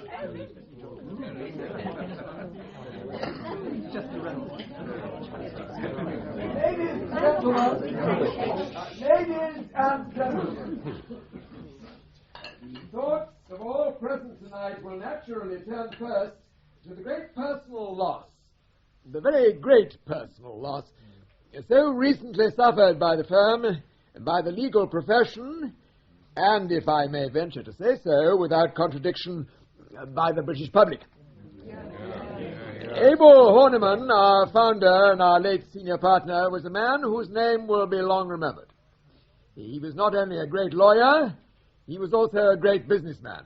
Ladies and gentlemen, thoughts of all present tonight will naturally turn first to the great personal loss, the very great personal loss, so recently suffered by the firm, by the legal profession, and, if I may venture to say so, without contradiction, by the British public. Abel Horniman, our founder and our late senior partner, was a man whose name will be long remembered. He was not only a great lawyer, he was also a great businessman.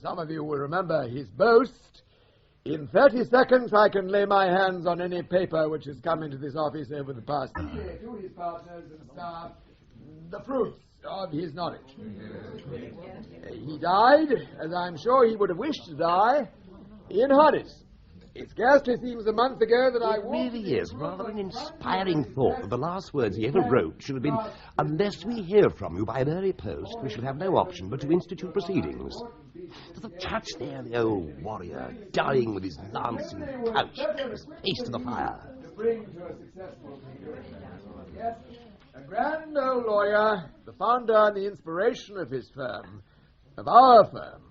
Some of you will remember his boast. In 30 seconds, I can lay my hands on any paper which has come into this office over the past year to his partners and staff, the fruits of his knowledge. He died, as I'm sure he would have wished to die, in Hodges. It scarcely seems a month ago that I walked... It really is rather an inspiring thought that the last words he ever wrote should have been, "Unless we hear from you by an early post, we shall have no option but to institute proceedings." To the touch there, the old warrior, dying with his lance in pouch, his face to the fire. To bring to a successful conclusion. Yes, a grand old lawyer, the founder and the inspiration of his firm, of our firm.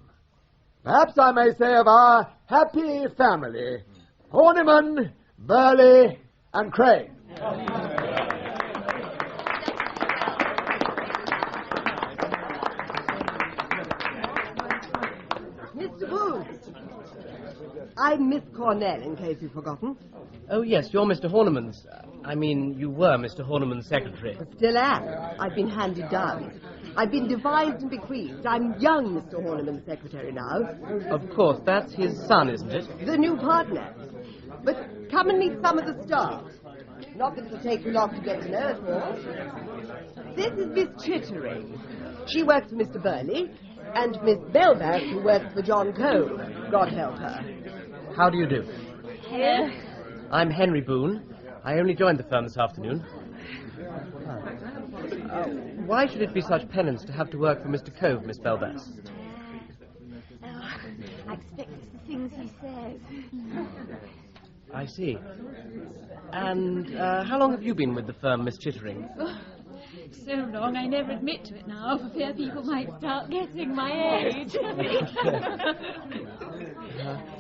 Perhaps I may say of our happy family, Horniman, Birley and Craine. Mr. Boone, I'm Miss Cornell, in case you've forgotten. Oh, yes, you're Mr. Horniman's. You were Mr. Horniman's secretary. Still am. I've been handed down. I've been devised and bequeathed. I'm young Mr. Horniman's secretary now. Of course, that's his son, isn't it? The new partner. But come and meet some of the staff. Not that it'll take you long to get to know us all. This is Miss Chittering. She works for Mr. Burley, and Miss Belbass, who works for John Cole. God help her. How do you do? Here? I'm Henry Bohun. I only joined the firm this afternoon. Why should it be such penance to have to work for Mr. Cove, Miss Belbass? Oh, I expect it's the things he says. I see. And how long have you been with the firm, Miss Chittering? Oh, so long I never admit to it now, for fear people might start guessing my age.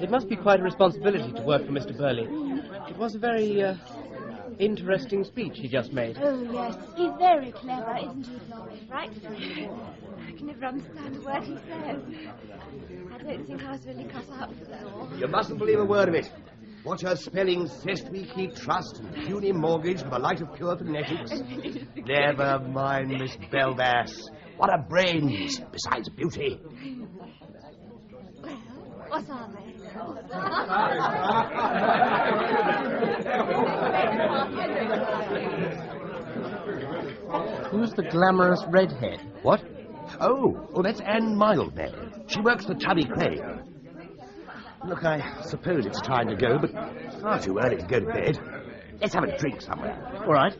It must be quite a responsibility to work for Mr. Burley. It was a very interesting speech he just made. Oh, yes. He's very clever, isn't he, Floyd? Right? I can never understand a word he says. I don't think I was really cut out for that. You mustn't believe a word of it. What her spelling says we keep trust and puny mortgage for the light of pure phonetics. Never mind, Miss Belbass. What a brains, besides beauty. Well, what are they? Who's the glamorous redhead? What? Oh, that's Anne Mildmay. She works for Tubby Craine. Look, I suppose it's time to go, but far too early to go to bed. Let's have a drink somewhere. All right.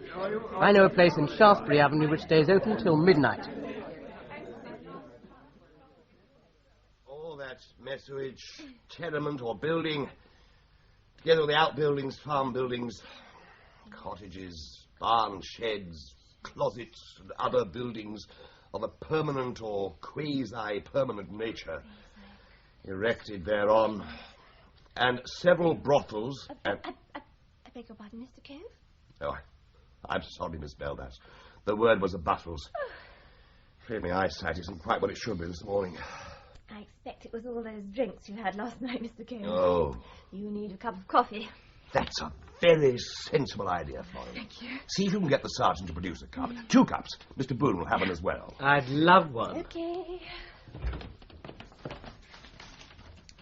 I know a place in Shaftesbury Avenue which stays open till midnight. All that messuage, tenement or building, together with the outbuildings, farm buildings, cottages, barn sheds, closets and other buildings of a permanent or quasi-permanent nature, erected thereon, and several brothels and... I beg your pardon, Mr. Cove? Oh, I'm sorry, Miss Belbass. The word was a Buttles. Afraid my eyesight isn't quite what it should be this morning. I expect it was all those drinks you had last night, Mr. Cove. Oh. You need a cup of coffee. That's a very sensible idea, Florence. Thank you. See if you can get the sergeant to produce a cup. 2 cups. Mr. Boone will have one as well. I'd love one. Okay.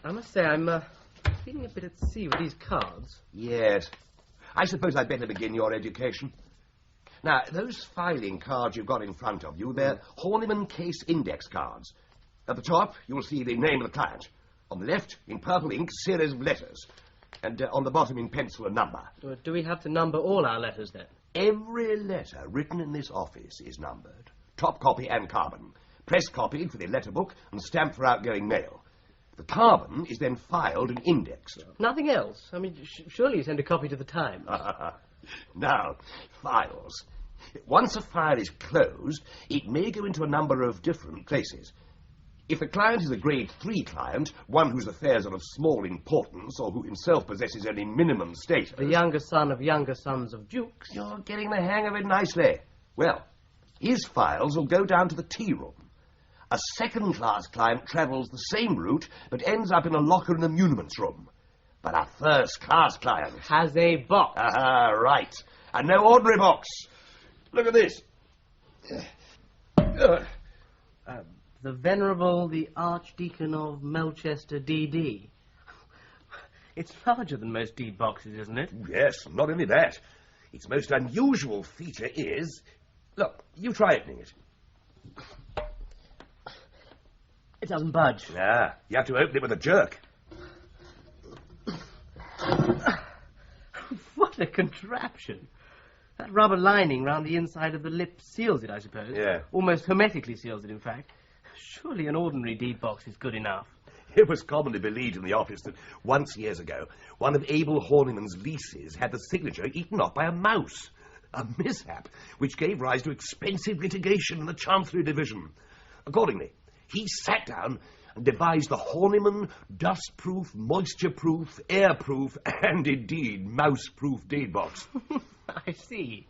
I must say, I'm feeling a bit at sea with these cards. Yes. I suppose I'd better begin your education. Now, those filing cards you've got in front of you, they're Horniman case index cards. At the top, you'll see the name of the client. On the left, in purple ink, series of letters. And on the bottom, in pencil, a number. Do we have to number all our letters, then? Every letter written in this office is numbered. Top copy and carbon. Press copied for the letter book and stamped for outgoing mail. The carbon is then filed and indexed. Nothing else? I mean, surely you send a copy to the Times. Now, files. Once a file is closed, it may go into a number of different places. If the client is a grade 3 client, one whose affairs are of small importance or who himself possesses only minimum status... The younger son of younger sons of dukes. You're getting the hang of it nicely. Well, his files will go down to the tea room. A second-class client travels the same route, but ends up in a locker in the muniments room. But a first-class client... has a box. Right. And no ordinary box. Look at this. The Venerable, the Archdeacon of Melchester, D.D. It's larger than most deed boxes, isn't it? Yes, not only that. Its most unusual feature is... Look, you try opening it. It doesn't budge. Ah, you have to open it with a jerk. What a contraption. That rubber lining round the inside of the lip seals it, I suppose. Yeah. Almost hermetically seals it, in fact. Surely an ordinary deed box is good enough. It was commonly believed in the office that once years ago, one of Abel Horniman's leases had the signature eaten off by a mouse. A mishap which gave rise to expensive litigation in the Chancery Division. Accordingly, he sat down and devised the Horniman dust-proof, moisture-proof, air-proof, and indeed mouse-proof deed box. I see.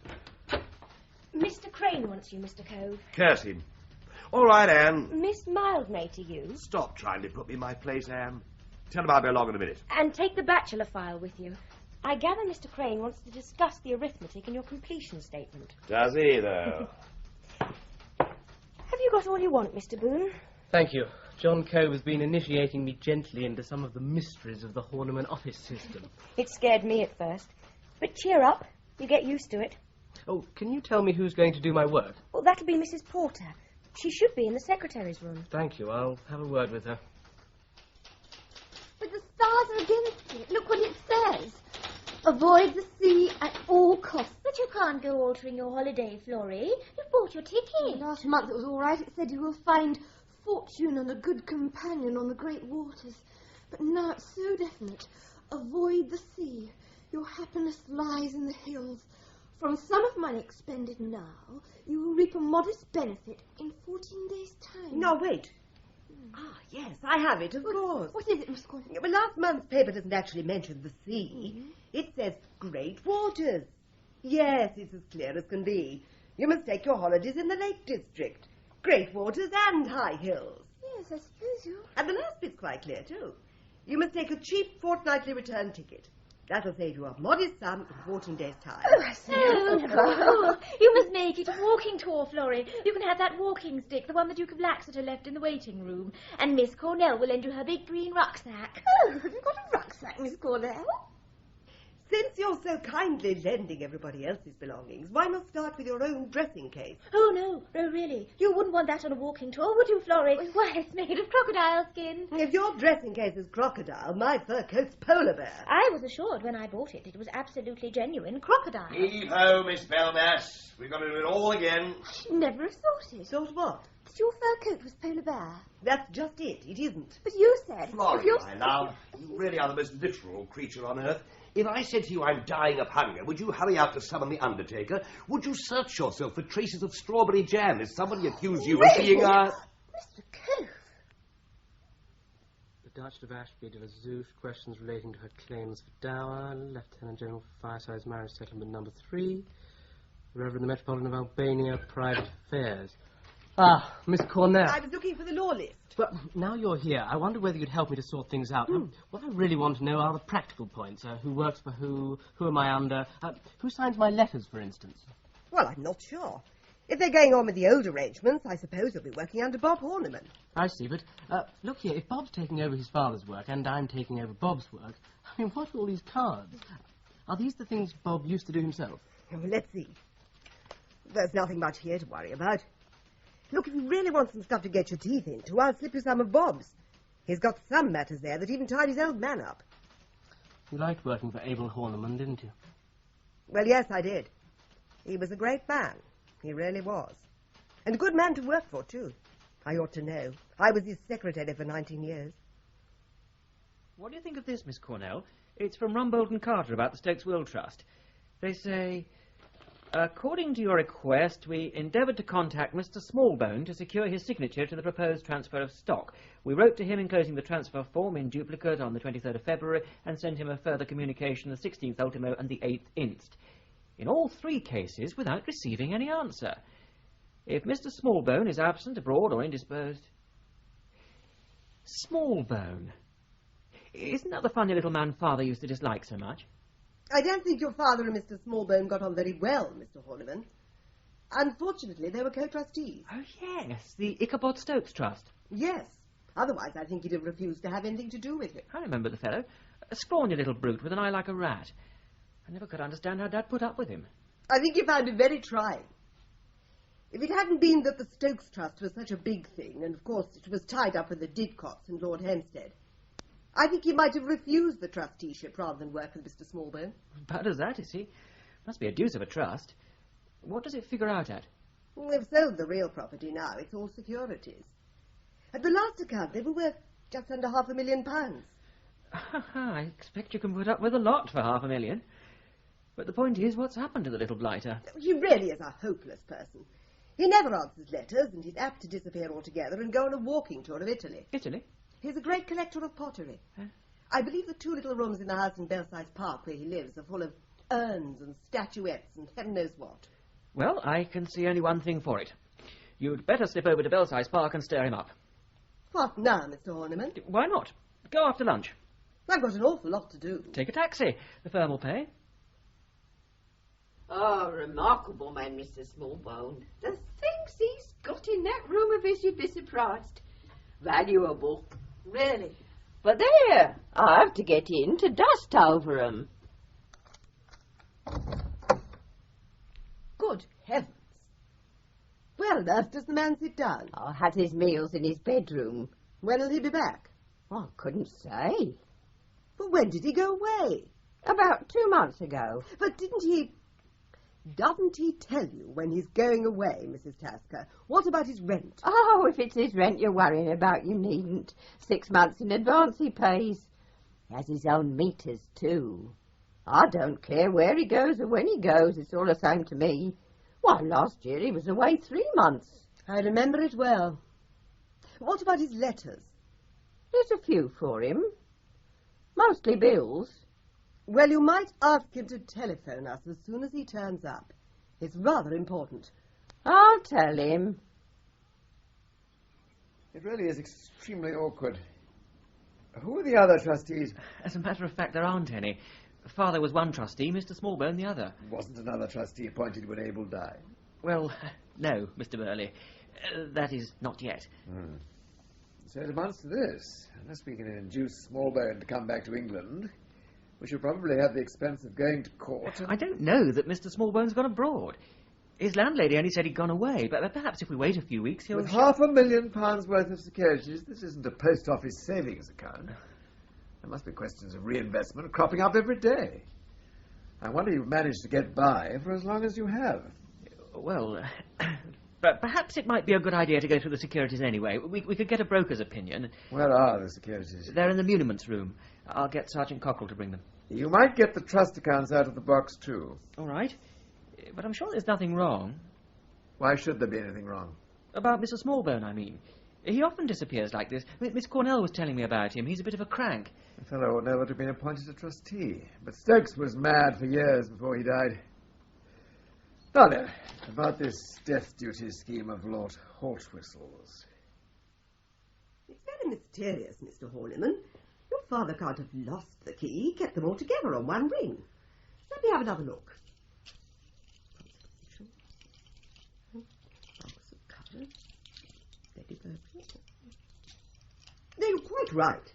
Mr. Craine wants you, Mr. Cove. Curse him. All right, Anne. Miss Mildmay to you. Stop trying to put me in my place, Anne. Tell him I'll be along in a minute. And take the bachelor file with you. I gather Mr. Craine wants to discuss the arithmetic in your completion statement. Does he, though? Have you got all you want, Mr. Boone? Thank you. John Cove has been initiating me gently into some of the mysteries of the Horniman office system. It scared me at first. But cheer up. You get used to it. Oh, can you tell me who's going to do my work? Well, that'll be Mrs. Porter. She should be in the secretary's room. Thank you. I'll have a word with her. But the stars are against it. Look what it says. Avoid the sea at all costs. But you can't go altering your holiday, Florrie. You've bought your ticket. Last month it was all right. It said you will find fortune and a good companion on the great waters. But now it's so definite. Avoid the sea. Your happiness lies in the hills. From sum of money expended now, you will reap a modest benefit in 14 days' time. No, wait. Ah, yes, I have it, of course. What is it, Miss Corner? Well, last month's paper doesn't actually mention the sea. Mm-hmm. It says great waters. Yes, it's as clear as can be. You must take your holidays in the Lake District. Great waters and high hills. Yes, I suppose you... And the last bit's quite clear, too. You must take a cheap fortnightly return ticket. That'll save you a modest sum in 14 days' time. Oh, I see. Oh, you must make it a walking tour, Florrie. You can have that walking stick, the one the Duke of Laxeter left in the waiting room. And Miss Cornell will lend you her big green rucksack. Oh, have you got a rucksack, Miss Cornell? Since you're so kindly lending everybody else's belongings, why not start with your own dressing case? Oh, no, really. You wouldn't want that on a walking tour, would you, Florrie? Why, it's made of crocodile skin. If your dressing case is crocodile, my fur coat's polar bear. I was assured when I bought it was absolutely genuine crocodile. Heave-ho, Miss Belmas. We've got to do it all again. I'd never have thought it. Thought what? That your fur coat was polar bear. That's just it. It isn't. But you said... Florrie, my love, you really are the most literal creature on earth. If I said to you I'm dying of hunger, would you hurry out to summon the undertaker? Would you search yourself for traces of strawberry jam if somebody accused you of being a... Mr. Cove. The Duchess of Ashby de la Zouche, questions relating to her claims for dower, Lieutenant General for Fireside's Marriage Settlement number 3, Reverend the Metropolitan of Albania, Private Affairs. Ah, Miss Cornell. I was looking for the law list. But now you're here, I wonder whether you'd help me to sort things out. What I really want to know are the practical points. Who works for who am I under, who signs my letters, for instance? Well, I'm not sure. If they're going on with the old arrangements, I suppose they'll be working under Bob Horniman. I see, but look here, if Bob's taking over his father's work and I'm taking over Bob's work, I mean, what are all these cards? Are these the things Bob used to do himself? Well, let's see. There's nothing much here to worry about. Look, if you really want some stuff to get your teeth into, I'll slip you some of Bob's. He's got some matters there that even tied his old man up. You liked working for Abel Horniman, didn't you? Well, yes, I did. He was a great man. He really was. And a good man to work for, too. I ought to know. I was his secretary for 19 years. What do you think of this, Miss Cornell? It's from Rumbold and Carter about the Stokes Will Trust. They say, according to your request, we endeavoured to contact Mr. Smallbone to secure his signature to the proposed transfer of stock. We wrote to him enclosing the transfer form in duplicate on the 23rd of February and sent him a further communication the 16th ultimo and the 8th inst. In all 3 cases without receiving any answer. If Mr. Smallbone is absent, abroad or indisposed... Smallbone. Isn't that the funny little man Father used to dislike so much? I don't think your father and Mr. Smallbone got on very well, Mr. Horniman. Unfortunately, they were co-trustees. Oh, yes, the Ichabod Stokes Trust. Yes. Otherwise, I think he'd have refused to have anything to do with it. I remember the fellow. A scrawny little brute with an eye like a rat. I never could understand how Dad put up with him. I think he found it very trying. If it hadn't been that the Stokes Trust was such a big thing, and of course it was tied up with the Didcots and Lord Hampstead, I think he might have refused the trusteeship rather than work with Mr. Smallbone. Bad as that, is he? Must be a deuce of a trust. What does it figure out at? Well, they've sold the real property now. It's all securities. At the last account, they were worth just under £500,000. I expect you can put up with a lot for £500,000. But the point is, what's happened to the little blighter? He really is a hopeless person. He never answers letters, and he's apt to disappear altogether and go on a walking tour of Italy. Italy? He's a great collector of pottery. Huh? I believe the 2 little rooms in the house in Belsize Park where he lives are full of urns and statuettes and heaven knows what. Well, I can see only one thing for it. You'd better slip over to Belsize Park and stir him up. What now, Mr. Horniman? Why not? Go after lunch. I've got an awful lot to do. Take a taxi. The firm will pay. Oh, remarkable man, Mr. Smallbone. The things he's got in that room of his, you'd be surprised. Valuable. Really? But there, I have to get in to dust over 'em. Good heavens. Where on earth does the man sit down? I has his meals in his bedroom. When will he be back? I couldn't say. But when did he go away? About 2 months ago. But doesn't he tell you when he's going away, Mrs. Tasker? What about his rent? Oh, if it's his rent you're worrying about, you needn't. 6 months in advance he pays. He has his own meters, too. I don't care where he goes or when he goes, it's all the same to me. Why, last year he was away 3 months. I remember it well. What about his letters? There's a few for him. Mostly bills. Well, you might ask him to telephone us as soon as he turns up. It's rather important. I'll tell him. It really is extremely awkward. Who are the other trustees? As a matter of fact, there aren't any. Father was one trustee, Mr. Smallbone the other. Wasn't another trustee appointed when Abel died? Well, no, Mr. Birley. That is, not yet. So it amounts to this. Unless we can induce Smallbone to come back to England, we shall probably have the expense of going to court. I don't know that Mr. Smallbone's gone abroad. His landlady only said he'd gone away, but perhaps if we wait a few weeks he'll... With £500,000 worth of securities, this isn't a post office savings account. There must be questions of reinvestment cropping up every day. I wonder you've managed to get by for as long as you have. Well, but perhaps it might be a good idea to go through the securities anyway. We could get a broker's opinion. Where are the securities? They're in the muniments room. I'll get Sergeant Cockrell to bring them. You might get the trust accounts out of the box, too. All right. But I'm sure there's nothing wrong. Why should there be anything wrong? About Mr. Smallbone, I mean. He often disappears like this. Miss Cornell was telling me about him. He's a bit of a crank. The fellow ought never to have been appointed a trustee. But Stokes was mad for years before he died. Now then, about this death duty scheme of Lord Haltwhistle's. It's very mysterious, Mr. Horniman. Your father can't have lost the key. He kept them all together on one ring. Let me have another look. No, you're quite right.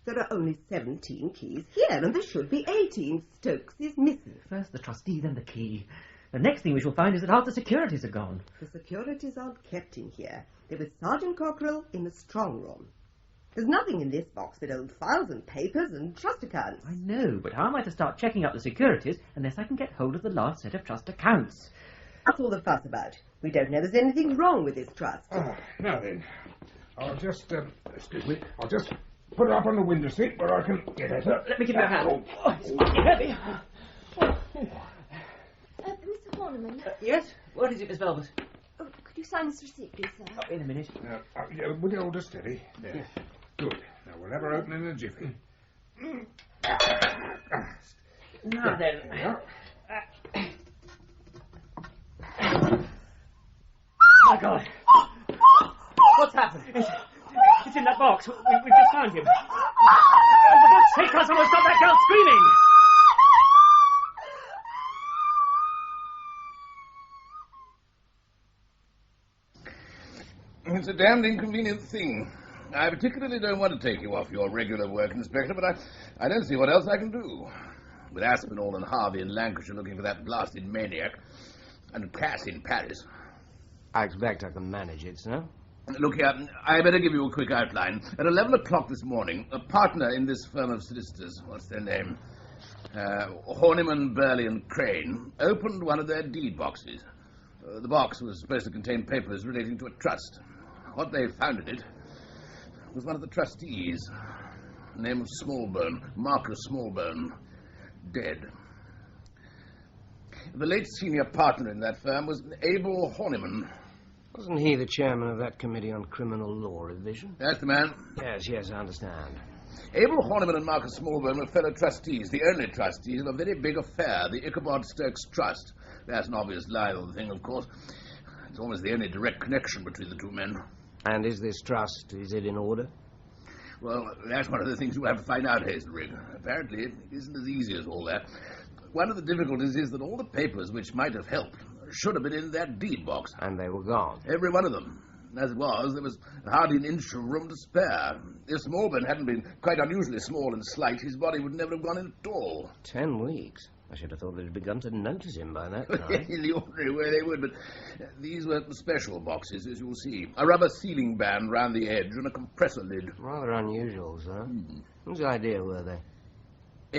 There are only 17 keys here, and there should be 18. Stokes is missing. First the trustee, then the key. The next thing we shall find is that half the securities are gone. The securities aren't kept in here. They're with Sergeant Cockrell in the strong room. There's nothing in this box but old files and papers and trust accounts. I know, but how am I to start checking up the securities unless I can get hold of the last set of trust accounts? That's all the fuss about. We don't know there's anything wrong with this trust. Now then, I'll just put her up on the window seat where I can get at her. Let me give you a hand. Oh, it's mighty heavy. Mr. Horniman. Yes? What is it, Miss Velvet? Oh, could you sign this receipt, please, sir? In a minute. Would you hold her steady? There. Yes. Good. Now, we'll have her open in a jiffy. Now then. There we are. My God. What's happened? It's in that box. We've just found him. For God's sake, can't someone stop that girl screaming? It's a damned inconvenient thing. I particularly don't want to take you off your regular work, Inspector, but I don't see what else I can do. With Aspinall and Harvey in Lancashire looking for that blasted maniac, and Cass in Paris. I expect I can manage it, sir. Look here, I better give you a quick outline. At 11 o'clock this morning, a partner in this firm of solicitors, what's their name? Horniman, Birley and Craine, opened one of their deed boxes. The box was supposed to contain papers relating to a trust. What they found in it was one of the trustees, name of Smallbone, Marcus Smallbone, dead. The late senior partner in that firm was Abel Horniman. Wasn't he the chairman of that committee on criminal law revision? That's the man. Yes, I understand. Abel Horniman and Marcus Smallbone were fellow trustees, the only trustees of a very big affair, the Ichabod Stokes Trust. That's an obvious lie of the thing, of course. It's almost the only direct connection between the two men. And is this trust, is it in order? Well, that's one of the things you have to find out, Hazlerigg. Apparently, it isn't as easy as all that. One of the difficulties is that all the papers which might have helped should have been in that deed box. And they were gone. Every one of them. As it was, there was hardly an inch of room to spare. If Smallbone hadn't been quite unusually small and slight, his body would never have gone in at all. 10 weeks? I should have thought they'd begun to notice him by that time. In the ordinary way they would, but these were special boxes, as you'll see. A rubber sealing band round the edge and a compressor lid. Rather unusual, sir. Whose idea were they?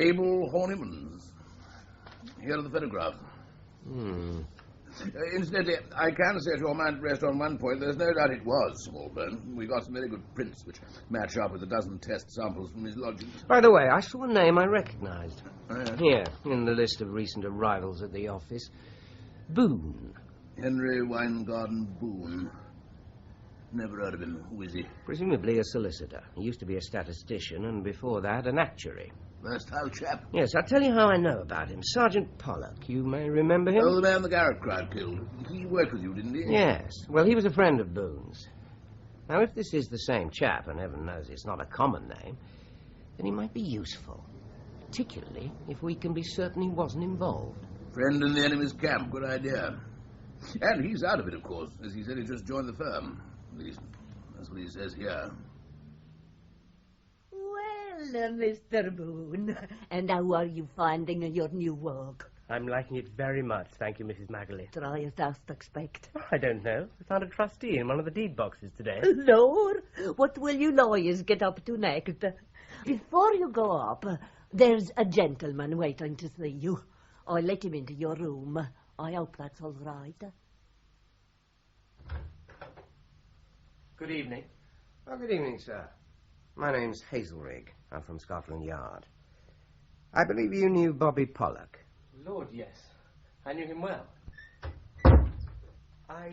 Abel Horniman's. Here are the photographs. Incidentally, I can set your mind at rest on one point. There's no doubt it was Smallbone. We got some very good prints which match up with a dozen test samples from his lodgings. By the way, I saw a name I recognized. Oh, yes. Here, in the list of recent arrivals at the office. Bohun. Henry Weingarten Bohun. Never heard of him. Who is he? Presumably a solicitor. He used to be a statistician, and before that, an actuary. Versatile chap. Yes, I'll tell you how I know about him. Sergeant Pollock, you may remember him? Oh, the man the Garrett crowd killed. He worked with you, didn't he? Yes. Well, he was a friend of Boone's. Now, if this is the same chap, and heaven knows it's not a common name, then he might be useful. Particularly if we can be certain he wasn't involved. Friend in the enemy's camp. Good idea. And he's out of it, of course. As he said, he just joined the firm. At least, that's what he says here. Well, Mr. Boone, and how are you finding your new work? I'm liking it very much, thank you, Mrs. Magley. Try as thou expect. Oh, I don't know. I found a trustee in one of the deed boxes today. Lord, what will you lawyers get up to next? Before you go up, there's a gentleman waiting to see you. I'll let him into your room. I hope that's all right. Good evening. Oh, good evening, sir. My name's Hazlerigg. I'm from Scotland Yard. I believe you knew Bobby Pollock. Lord, yes. I knew him well. I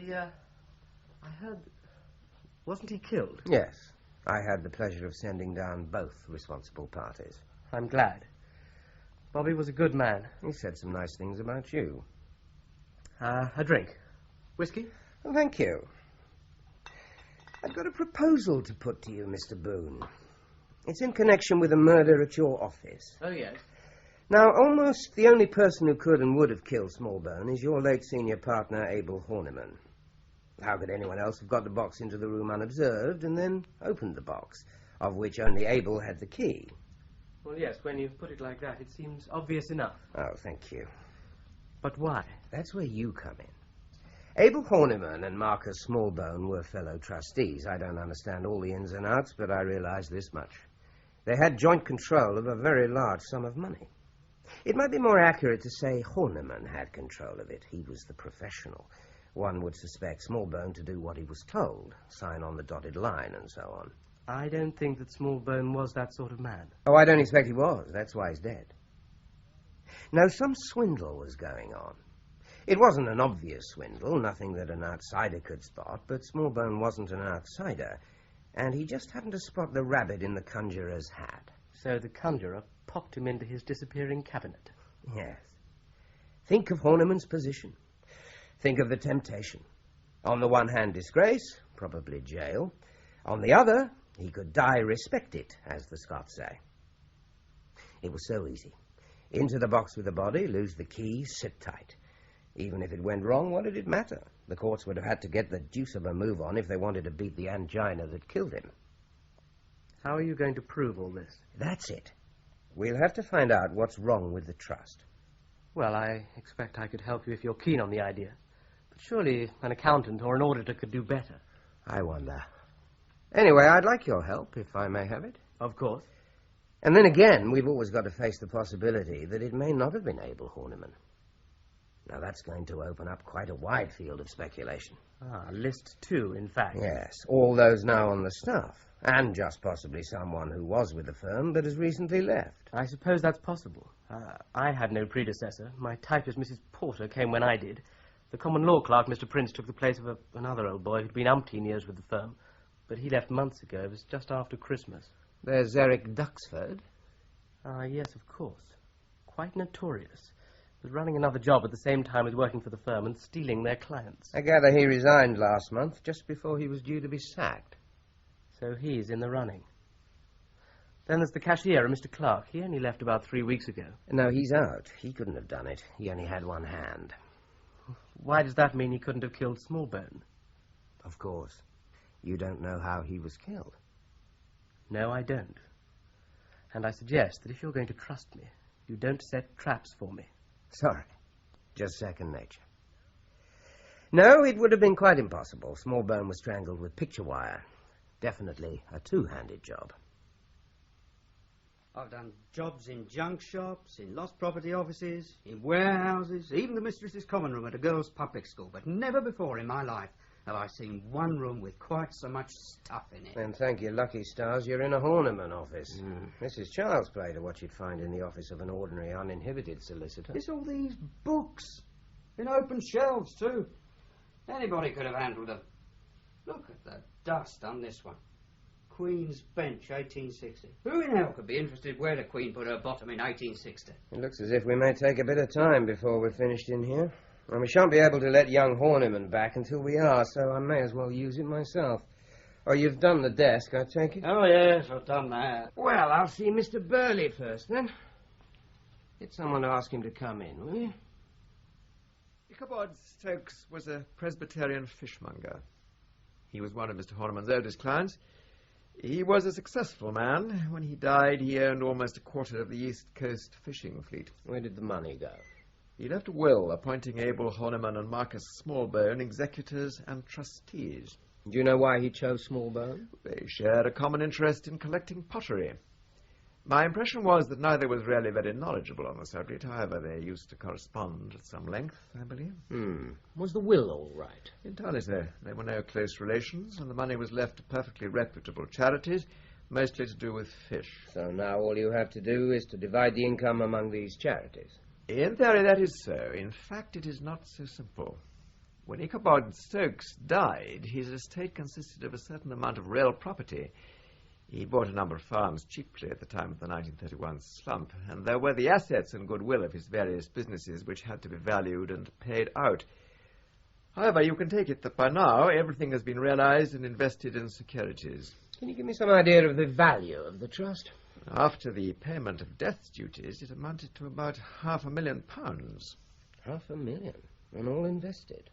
heard... Wasn't he killed? Yes. I had the pleasure of sending down both responsible parties. I'm glad. Bobby was a good man. He said some nice things about you. A drink. Whiskey? Well, thank you. I've got a proposal to put to you, Mr. Boone. It's in connection with a murder at your office. Oh, yes. Now, almost the only person who could and would have killed Smallbone is your late senior partner, Abel Horniman. How could anyone else have got the box into the room unobserved and then opened the box, of which only Abel had the key? Well, yes, when you put it like that, it seems obvious enough. Oh, thank you. But why? That's where you come in. Abel Horniman and Marcus Smallbone were fellow trustees. I don't understand all the ins and outs, but I realize this much. They had joint control of a very large sum of money. It might be more accurate to say Horniman had control of it. He was the professional. One would suspect Smallbone to do what he was told, sign on the dotted line and so on. I don't think that Smallbone was that sort of man. Oh, I don't expect he was. That's why he's dead. No, some swindle was going on. It wasn't an obvious swindle, nothing that an outsider could spot, but Smallbone wasn't an outsider, and he just happened to spot the rabbit in the conjurer's hat. So the conjurer popped him into his disappearing cabinet. Yes. Think of Horniman's position. Think of the temptation. On the one hand, disgrace, probably jail. On the other, he could die respected, as the Scots say. It was so easy. Into the box with the body, lose the key, sit tight. Even if it went wrong, what did it matter? The courts would have had to get the deuce of a move on if they wanted to beat the angina that killed him. How are you going to prove all this? That's it. We'll have to find out what's wrong with the trust. Well, I expect I could help you if you're keen on the idea. But surely an accountant or an auditor could do better. I wonder. Anyway, I'd like your help, if I may have it. Of course. And then again, we've always got to face the possibility that it may not have been Abel Horniman. Now, that's going to open up quite a wide field of speculation. List 2, in fact. Yes, all those now on the staff, and just possibly someone who was with the firm but has recently left. I suppose that's possible. I had no predecessor. My typist, Mrs. Porter, came when I did. The common law clerk, Mr. Prince, took the place of another old boy who'd been umpteen years with the firm, but he left months ago. It was just after Christmas. There's Eric Duxford. Yes, of course. Quite notorious. Was running another job at the same time as working for the firm and stealing their clients. I gather he resigned last month, just before he was due to be sacked. So he's in the running. Then there's the cashier, Mr. Clark. He only left about 3 weeks ago. No, he's out. He couldn't have done it. He only had one hand. Why does that mean he couldn't have killed Smallbone? Of course. You don't know how he was killed. No, I don't. And I suggest that if you're going to trust me, you don't set traps for me. Sorry. Just second nature. No, it would have been quite impossible. Smallbone was strangled with picture wire. Definitely a two-handed job. I've done jobs in junk shops, in lost property offices, in warehouses, even the mistress's common room at a girls' public school, but never before in my life have I seen one room with quite so much stuff in it. And thank your lucky stars you're in a Horniman office. This is child's play to what you'd find in the office of an ordinary uninhibited solicitor. It's all these books, in open shelves too. Anybody could have handled them. Look at the dust on this one. Queen's Bench, 1860. Who in hell could be interested where the Queen put her bottom in 1860? It looks as if we may take a bit of time before we're finished in here. And we shan't be able to let young Horniman back until we are, so I may as well use it myself. Oh, you've done the desk, I take it? Oh, yes, I've done that. Well, I'll see Mr. Birley first, then. Get someone to ask him to come in, will you? Ichabod Stokes was a Presbyterian fishmonger. He was one of Mr. Horniman's oldest clients. He was a successful man. When he died, he owned almost a quarter of the East Coast fishing fleet. Where did the money go? He left a will appointing Abel Horniman and Marcus Smallbone executors and trustees. Do you know why he chose Smallbone? They shared a common interest in collecting pottery. My impression was that neither was really very knowledgeable on the subject. However, they used to correspond at some length, I believe. Was the will all right? Entirely so. There were no close relations, and the money was left to perfectly reputable charities, mostly to do with fish. So now all you have to do is to divide the income among these charities. In theory, that is so. In fact, it is not so simple. When Ichabod Stokes died, his estate consisted of a certain amount of real property. He bought a number of farms cheaply at the time of the 1931 slump, and there were the assets and goodwill of his various businesses which had to be valued and paid out. However, you can take it that by now everything has been realized and invested in securities. Can you give me some idea of the value of the trust? After the payment of death duties, it amounted to about £500,000. £500,000? And all invested?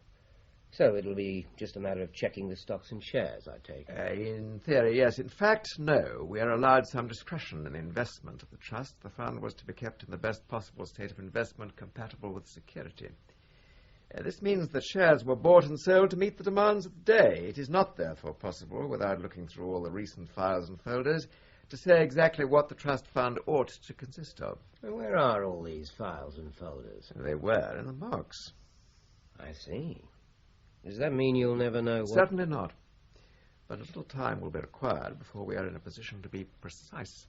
So it'll be just a matter of checking the stocks and shares, I take it. In theory, yes. In fact, no. We are allowed some discretion in the investment of the trust. The fund was to be kept in the best possible state of investment compatible with security. This means that shares were bought and sold to meet the demands of the day. It is not, therefore, possible, without looking through all the recent files and folders, to say exactly what the trust fund ought to consist of. Well, where are all these files and folders? They were in the box. I see. Does that mean you'll never know what... Certainly not. but a little time will be required before we are in a position to be precise.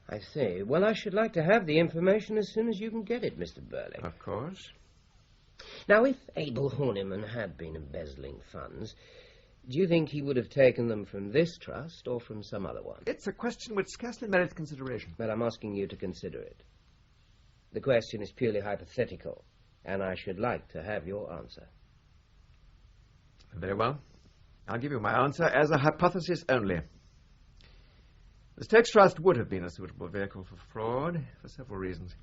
I see. Well, I should like to have the information as soon as you can get it, Mr. Birley. Of course. Now, if Abel Horniman had been embezzling funds, do you think he would have taken them from this trust or from some other one? It's a question which scarcely merits consideration. But I'm asking you to consider it. The question is purely hypothetical, and I should like to have your answer. Very well. I'll give you my answer as a hypothesis only. The Stakes Trust would have been a suitable vehicle for fraud for several reasons.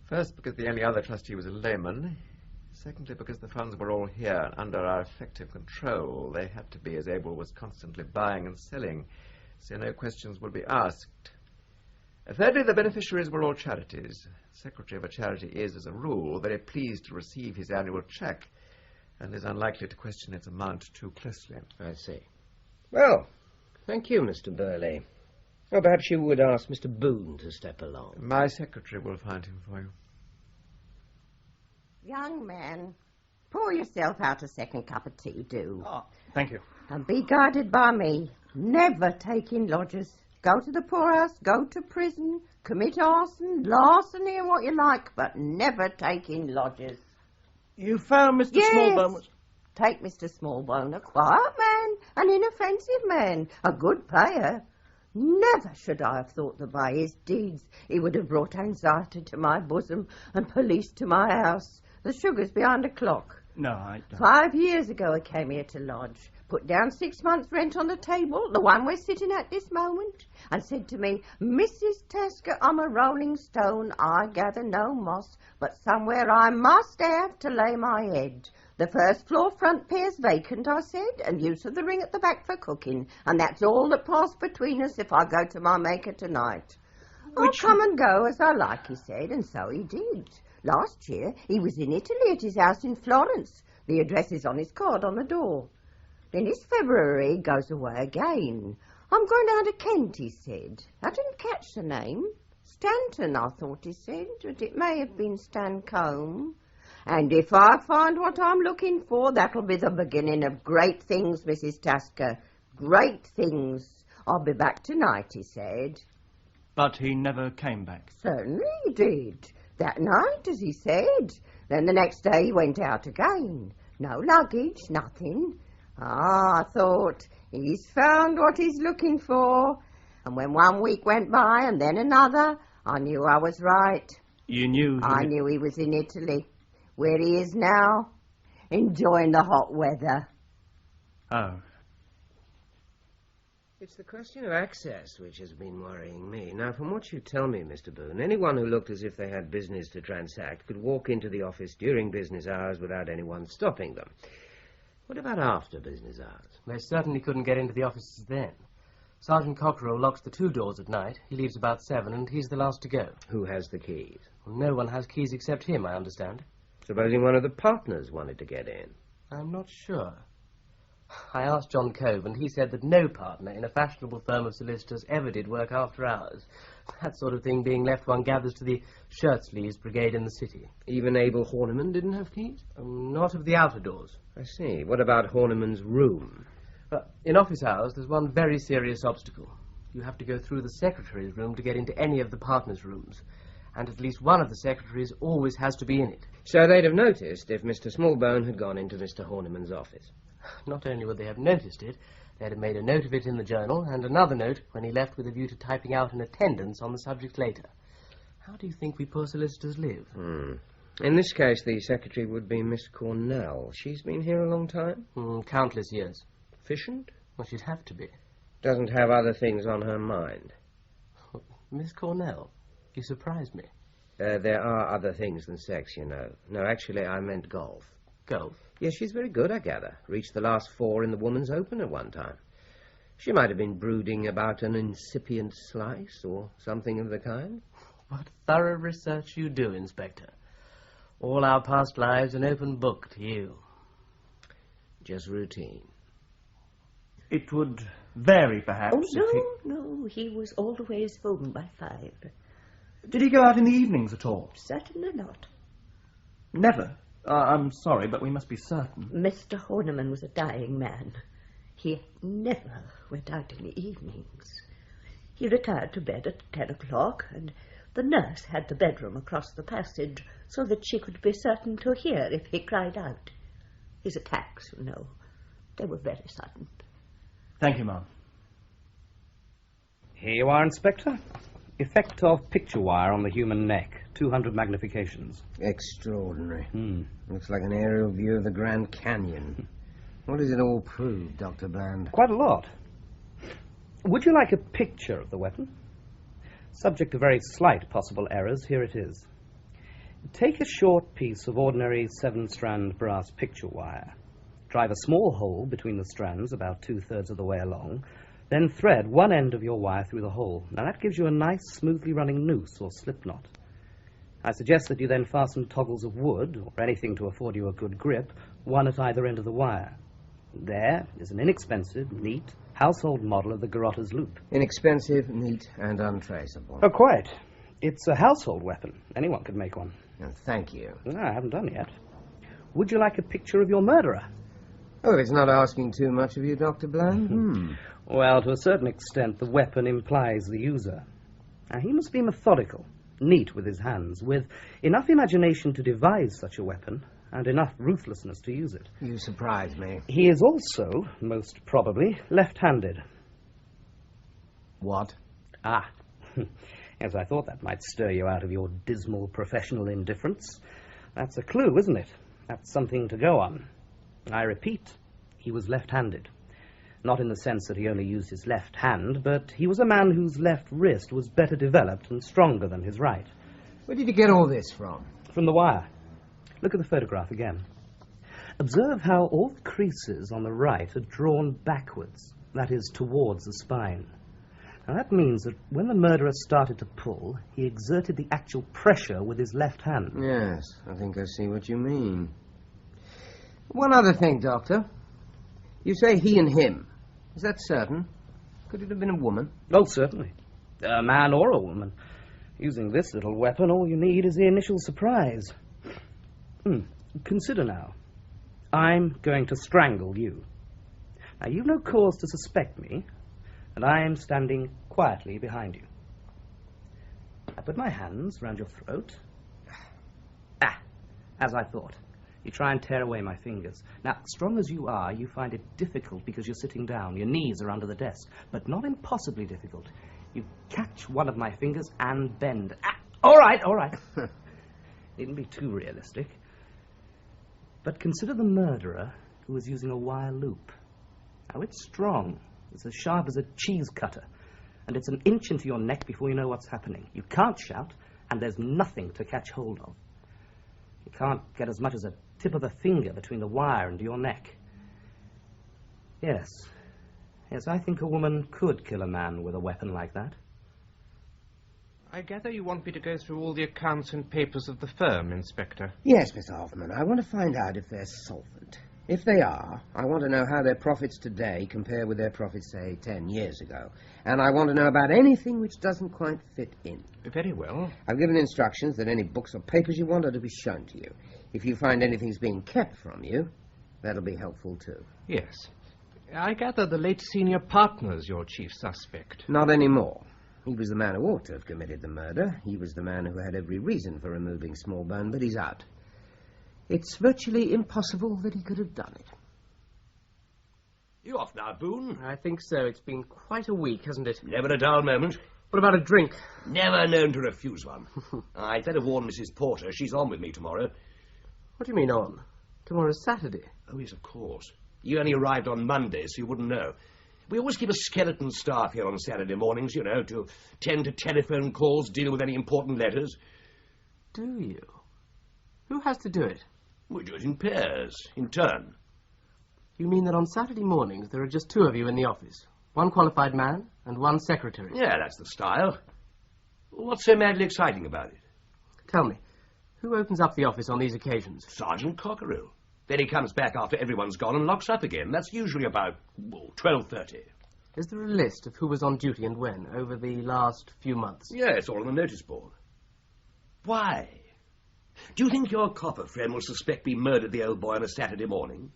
First, because the only other trustee was a layman. Secondly, because the funds were all here and under our effective control. They had to be, as Abel was constantly buying and selling, so no questions would be asked. Thirdly, the beneficiaries were all charities. The secretary of a charity is, as a rule, very pleased to receive his annual cheque and is unlikely to question its amount too closely. I see. Well, thank you, Mr. Birley. Or perhaps you would ask Mr. Boone to step along. My secretary will find him for you. Young man, pour yourself out a second cup of tea, do. Oh, thank you. And be guided by me. Never take in lodgers. Go to the poorhouse, go to prison, commit arson, larceny and what you like, but never take in lodgers. You found Mr. Yes. Smallbone? Take Mr. Smallbone, a quiet man, an inoffensive man, a good player. Never should I have thought that by his deeds he would have brought anxiety to my bosom and police to my house. The sugar's behind a clock. No, I don't. 5 years ago I came here to lodge, put down 6 months' rent on the table, the one we're sitting at this moment, and said to me, Mrs. Tasker, I'm a rolling stone, I gather no moss, but somewhere I must have to lay my head. The first floor front pair's vacant, I said, and use of the ring at the back for cooking, and that's all that passed between us if I go to my maker tonight. I'll come and go as I like, he said, and so he did. Last year, he was in Italy at his house in Florence. The address is on his card on the door. Then this February, he goes away again. I'm going down to Kent, he said. I didn't catch the name. Stanton, I thought he said, but it may have been Stancombe. And if I find what I'm looking for, that'll be the beginning of great things, Mrs. Tasker. Great things. I'll be back tonight, he said. But he never came back. Certainly he did. That night, as he said. Then the next day he went out again. No luggage, nothing. I thought, he's found what he's looking for. And when 1 week went by and then another, I knew I was right. You knew? I knew he was in Italy, where he is now, enjoying the hot weather. Oh. It's the question of access which has been worrying me. Now, from what you tell me, Mr. Boone, anyone who looked as if they had business to transact could walk into the office during business hours without anyone stopping them. What about after business hours? They certainly couldn't get into the offices then. Sergeant Cockerell locks the 2 doors at night. He leaves about 7, and he's the last to go. Who has the keys? Well, no one has keys except him, I understand. Supposing one of the partners wanted to get in? I'm not sure. I asked John Cove, and he said that no partner in a fashionable firm of solicitors ever did work after hours. That sort of thing being left, one gathers to the shirt-sleeves brigade in the city. Even Abel Horniman didn't have keys? Not of the outer doors. I see. What about Horniman's room? In office hours, there's one very serious obstacle. You have to go through the secretary's room to get into any of the partners' rooms. And at least one of the secretaries always has to be in it. So they'd have noticed if Mr. Smallbone had gone into Mr. Horniman's office. Not only would they have noticed it, they'd have made a note of it in the journal, and another note when he left with a view to typing out an attendance on the subject later. How do you think we poor solicitors live? In this case, the secretary would be Miss Cornell. She's been here a long time? Countless years. Efficient? Well, she'd have to be. Doesn't have other things on her mind. Miss Cornell? You surprised me. There are other things than sex, you know. No, actually, I meant golf. Golf? Yes, she's very good, I gather. Reached the last 4 in the Woman's Open at one time. She might have been brooding about an incipient slice or something of the kind. What thorough research you do, Inspector. All our past lives an open book to you. Just routine. It would vary, perhaps. Oh, no, he was always home by 5. Did he go out in the evenings at all? Certainly not. Never? I'm sorry, but we must be certain. Mr. Horniman was a dying man. He never went out in the evenings. He retired to bed at 10 o'clock, and the nurse had the bedroom across the passage so that she could be certain to hear if he cried out. His attacks, you know, they were very sudden. Thank you, Ma'am. Here you are, Inspector. Effect of picture wire on the human neck. 200 magnifications. Extraordinary. Looks like an aerial view of the Grand Canyon. What does it all prove, Dr. Bland? Quite a lot. Would you like a picture of the weapon? Subject to very slight possible errors, here it is. Take a short piece of ordinary 7-strand brass picture wire. Drive a small hole between the strands about 2/3 of the way along, then thread one end of your wire through the hole. Now that gives you a nice, smoothly running noose or slip knot. I suggest that you then fasten toggles of wood, or anything to afford you a good grip, one at either end of the wire. There is an inexpensive, neat, household model of the garroter's loop. Inexpensive, neat, and untraceable. Oh, quite. It's a household weapon. Anyone could make one. Thank you. No, I haven't done yet. Would you like a picture of your murderer? Oh, it's not asking too much of you, Dr. Bland. Well, to a certain extent, the weapon implies the user. Now, he must be methodical, neat with his hands, with enough imagination to devise such a weapon, and enough ruthlessness to use it. You surprise me. He is also, most probably, left-handed. What? Ah. Yes, I thought that might stir you out of your dismal professional indifference. That's a clue, isn't it? That's something to go on. I repeat, he was left-handed. Not in the sense that he only used his left hand, but he was a man whose left wrist was better developed and stronger than his right. Where did you get all this from? From the wire. Look at the photograph again. Observe how all the creases on the right are drawn backwards, that is, towards the spine. Now that means that when the murderer started to pull, he exerted the actual pressure with his left hand. Yes, I think I see what you mean. One other thing, Doctor. You say he and him. Is that certain? Could it have been a woman? Oh, certainly. A man or a woman. Using this little weapon, all you need is the initial surprise. Consider now. I'm going to strangle you. Now, you've no cause to suspect me, and I am standing quietly behind you. I put my hands round your throat. As I thought. You try and tear away my fingers. Now, strong as you are, you find it difficult because you're sitting down. Your knees are under the desk, but not impossibly difficult. You catch one of my fingers and bend. All right. Needn't be too realistic. But consider the murderer who was using a wire loop. Now, it's strong. It's as sharp as a cheese cutter. And it's an inch into your neck before you know what's happening. You can't shout, and there's nothing to catch hold of. You can't get as much as a tip of the finger between the wire and your neck. Yes, I think a woman could kill a man with a weapon like that. I gather you want me to go through all the accounts and papers of the firm, Inspector. Yes, Mr. Hoffman. I want to find out if they're solvent. If they are, I want to know how their profits today compare with their profits, say, 10 years ago. And I want to know about anything which doesn't quite fit in. Very well. I've given instructions that any books or papers you want are to be shown to you. If you find anything's being kept from you, that'll be helpful too. Yes. I gather the late senior partner's your chief suspect. Not anymore. He was the man who ought to have committed the murder. He was the man who had every reason for removing Smallbone, but he's out. It's virtually impossible that he could have done it. You off now, Boone? I think so. It's been quite a week, hasn't it? Never a dull moment. What about a drink? Never known to refuse one. I'd better warn Mrs. Porter. She's on with me tomorrow. What do you mean on? Tomorrow's Saturday. Oh, yes, of course. You only arrived on Monday, so you wouldn't know. We always keep a skeleton staff here on Saturday mornings, you know, to tend to telephone calls, deal with any important letters. Do you? Who has to do it? We do it in pairs, in turn. You mean that on Saturday mornings there are just two of you in the office? One qualified man and one secretary? Yeah, that's the style. What's so madly exciting about it? Tell me, who opens up the office on these occasions? Sergeant Cockerell. Then he comes back after everyone's gone and locks up again. That's usually about 12:30. Is there a list of who was on duty and when over the last few months? Yeah, it's all on the notice board. Why? Do you think your copper friend will suspect we murdered the old boy on a Saturday morning?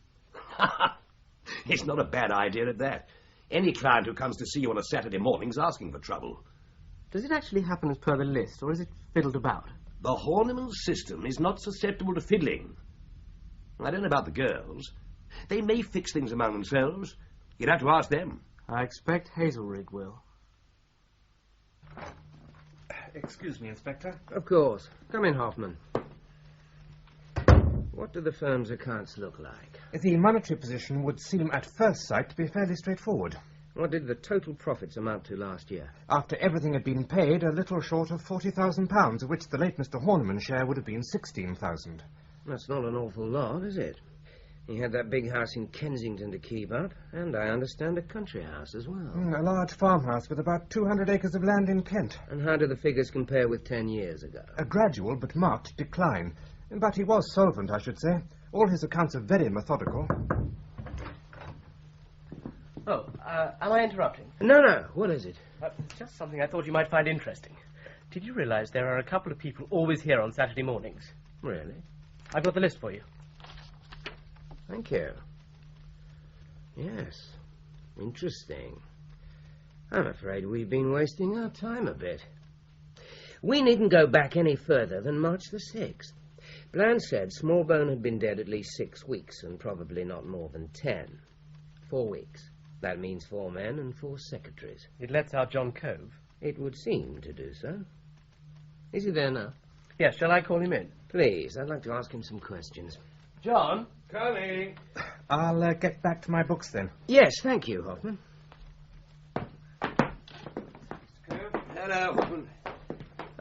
It's not a bad idea at that. Any client who comes to see you on a Saturday morning's asking for trouble. Does it actually happen as per the list, or is it fiddled about? The Horniman system is not susceptible to fiddling. I don't know about the girls. They may fix things among themselves. You'd have to ask them. I expect Hazlerigg will. Excuse me, Inspector. Of course. Come in, Hoffman. What do the firm's accounts look like? The monetary position would seem at first sight to be fairly straightforward. What did the total profits amount to last year? After everything had been paid, a little short of £40,000, of which the late Mr. Horniman's share would have been £16,000. That's not an awful lot, is it? He had that big house in Kensington to keep up, and I understand a country house as well. A large farmhouse with about 200 acres of land in Kent. And how do the figures compare with 10 years ago? A gradual but marked decline. But he was solvent, I should say. All his accounts are very methodical. Oh, am I interrupting? No. What is it? Just something I thought you might find interesting. Did you realize there are a couple of people always here on Saturday mornings? Really? I've got the list for you. Thank you. Yes. Interesting. I'm afraid we've been wasting our time a bit. We needn't go back any further than March the 6th. Bland said Smallbone had been dead at least 6 weeks, and probably not more than 10. 4 weeks. That means 4 men and 4 secretaries. It lets out John Cove. It would seem to do so. Is he there now? Yes, shall I call him in? Please, I'd like to ask him some questions. John? Coming. I'll get back to my books then. Yes, thank you, Hoffman. Hello, Hoffman.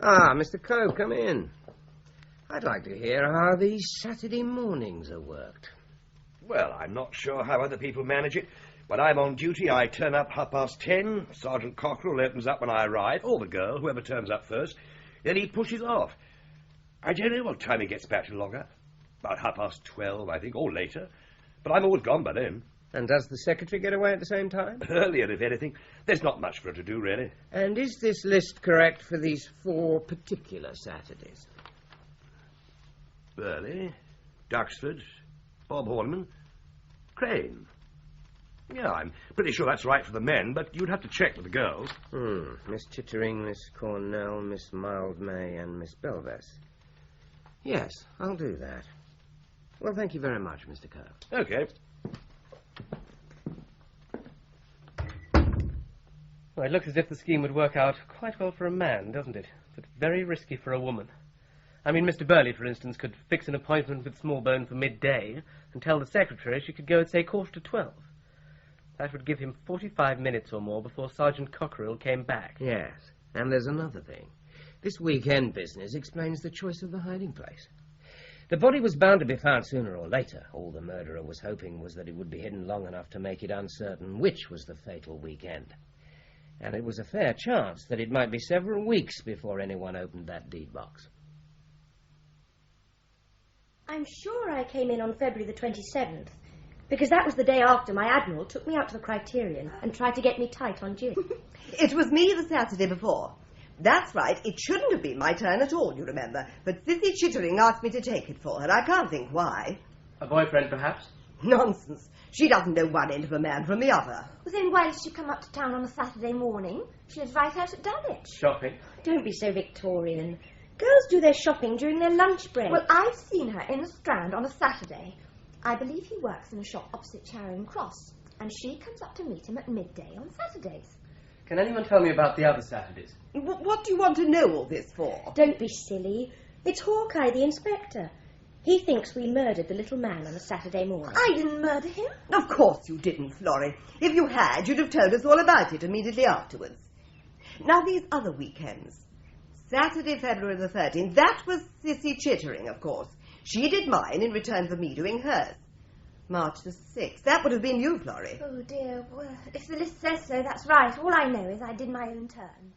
Ah, Mr. Cove, come in. I'd like to hear how these Saturday mornings are worked. Well, I'm not sure how other people manage it. When I'm on duty, I turn up 10:30. Sergeant Cockerell opens up when I arrive, or the girl, whoever turns up first. Then he pushes off. I don't know what time he gets back to log up. About 12:30, I think, or later. But I'm always gone by then. And does the secretary get away at the same time? Earlier, if anything. There's not much for her to do, really. And is this list correct for these 4 particular Saturdays? Birley, Duxford, Bob Horniman, Craine. Yeah, I'm pretty sure that's right for the men, but you'd have to check with the girls. Miss Chittering, Miss Cornell, Miss Mildmay, and Miss Belvas. Yes, I'll do that. Well, thank you very much, Mr. Cove. Okay. Well, it looks as if the scheme would work out quite well for a man, doesn't it? But very risky for a woman. I mean, Mr. Birley, for instance, could fix an appointment with Smallbone for midday and tell the secretary she could go at, say, 11:45. That would give him 45 minutes or more before Sergeant Cockerell came back. Yes, and there's another thing. This weekend business explains the choice of the hiding place. The body was bound to be found sooner or later. All the murderer was hoping was that it would be hidden long enough to make it uncertain which was the fatal weekend. And it was a fair chance that it might be several weeks before anyone opened that deed box. I'm sure I came in on February the 27th, because that was the day after my Admiral took me out to the Criterion and tried to get me tight on gin. It was me the Saturday before. That's right, it shouldn't have been my turn at all, you remember. But Sissy Chittering asked me to take it for her. I can't think why. A boyfriend, perhaps? Nonsense. She doesn't know one end of a man from the other. Well, then why did she come up to town on a Saturday morning? She lives right out at Dulwich. Shopping. Don't be so Victorian. Girls do their shopping during their lunch break. Well, I've seen her in the Strand on a Saturday. I believe he works in a shop opposite Charing Cross, and she comes up to meet him at midday on Saturdays. Can anyone tell me about the other Saturdays? What do you want to know all this for? Don't be silly. It's Hawkeye, the inspector. He thinks we murdered the little man on a Saturday morning. I didn't murder him. Of course you didn't, Florrie. If you had, you'd have told us all about it immediately afterwards. Now, these other weekends. Saturday, February the 13th, that was Sissy Chittering, of course. She did mine in return for me doing hers. March the 6th. That would have been you, Florrie. Oh, dear. Well, if the list says so, that's right. All I know is I did my own turn.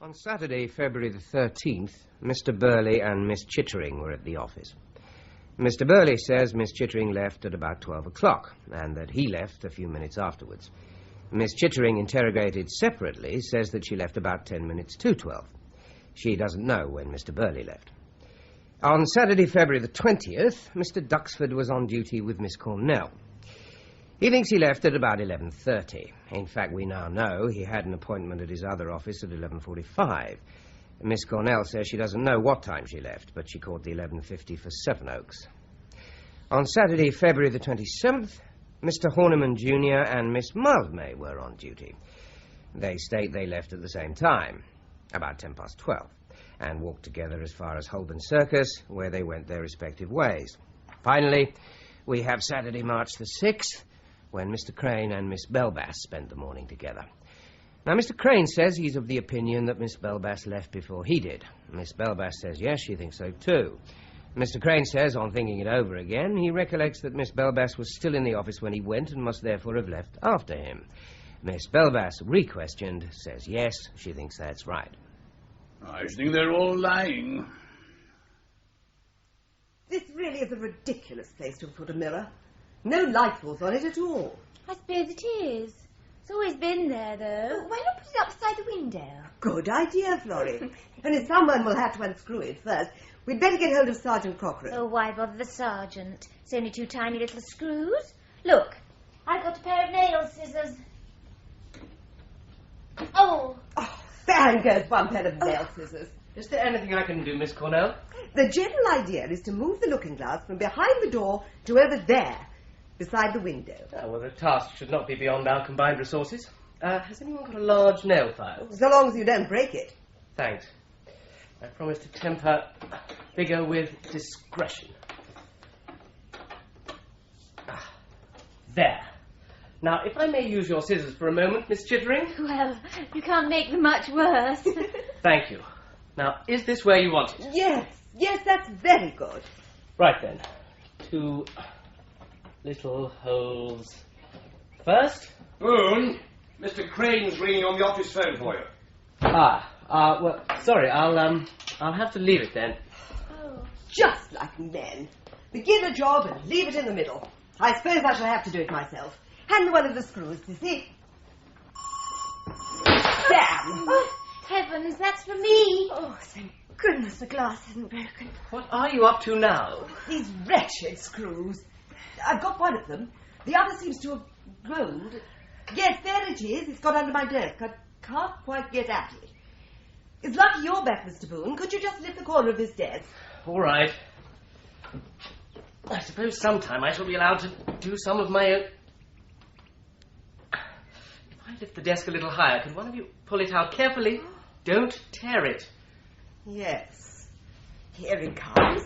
On Saturday, February the 13th, Mr. Birley and Miss Chittering were at the office. Mr. Birley says Miss Chittering left at about 12 o'clock, and that he left a few minutes afterwards. Miss Chittering, interrogated separately, says that she left about 10 minutes to 12. She doesn't know when Mr. Birley left. On Saturday, February the 20th, Mr. Duxford was on duty with Miss Cornell. He thinks he left at about 11:30. In fact, we now know he had an appointment at his other office at 11:45. Miss Cornell says she doesn't know what time she left, but she caught the 11:50 for Sevenoaks. On Saturday, February the 27th, Mr. Horniman Jr. and Miss Mildmay were on duty. They state they left at the same time, about 12:10, and walked together as far as Holborn Circus, where they went their respective ways. Finally, we have Saturday, March the 6th, when Mr. Craine and Miss Belbass spent the morning together. Now, Mr. Craine says he's of the opinion that Miss Belbass left before he did. Miss Belbass says yes, she thinks so too. Mr. Craine says, on thinking it over again, he recollects that Miss Belbass was still in the office when he went and must therefore have left after him. Miss Belbass, re-questioned, says yes, she thinks that's right. I think they're all lying. This really is a ridiculous place to have put a mirror. No light falls on it at all. I suppose it is. It's always been there, though. Why not put it up beside the window? Good idea, Florrie. Only someone will have to unscrew it first. We'd better get hold of Sergeant Cochrane. Oh, why bother the sergeant? It's only 2 tiny little screws. Look, I've got a pair of nail scissors. Oh! There goes one pair of nail scissors. Is there anything I can do, Miss Cornell? The general idea is to move the looking glass from behind the door to over there, beside the window. Oh, well, the task should not be beyond our combined resources. Has anyone got a large nail file? So long as you don't break it. Thanks. I promise to temper vigour with discretion. There. Now, if I may use your scissors for a moment, Miss Chittering. Well, you can't make them much worse. Thank you. Now, is this where you want it? Yes, that's very good. Right then. 2 little holes. First. Boone, Mr. Crane's ringing on the office phone for you. Well, sorry, I'll have to leave it then. Oh. Just like men. Begin a job and leave it in the middle. I suppose I shall have to do it myself. Hand me one of the screws, Sissy. Damn! Oh, heavens, that's for me. Oh, thank goodness the glass isn't broken. What are you up to now? These wretched screws. I've got one of them. The other seems to have rolled. Yes, there it is. It's got under my desk. I can't quite get at it. It's lucky you're back, Mr. Boone. Could you just lift the corner of this desk? All right. I suppose sometime I shall be allowed to do some of my own... If I lift the desk a little higher, could one of you pull it out carefully? Don't tear it. Yes. Here he comes.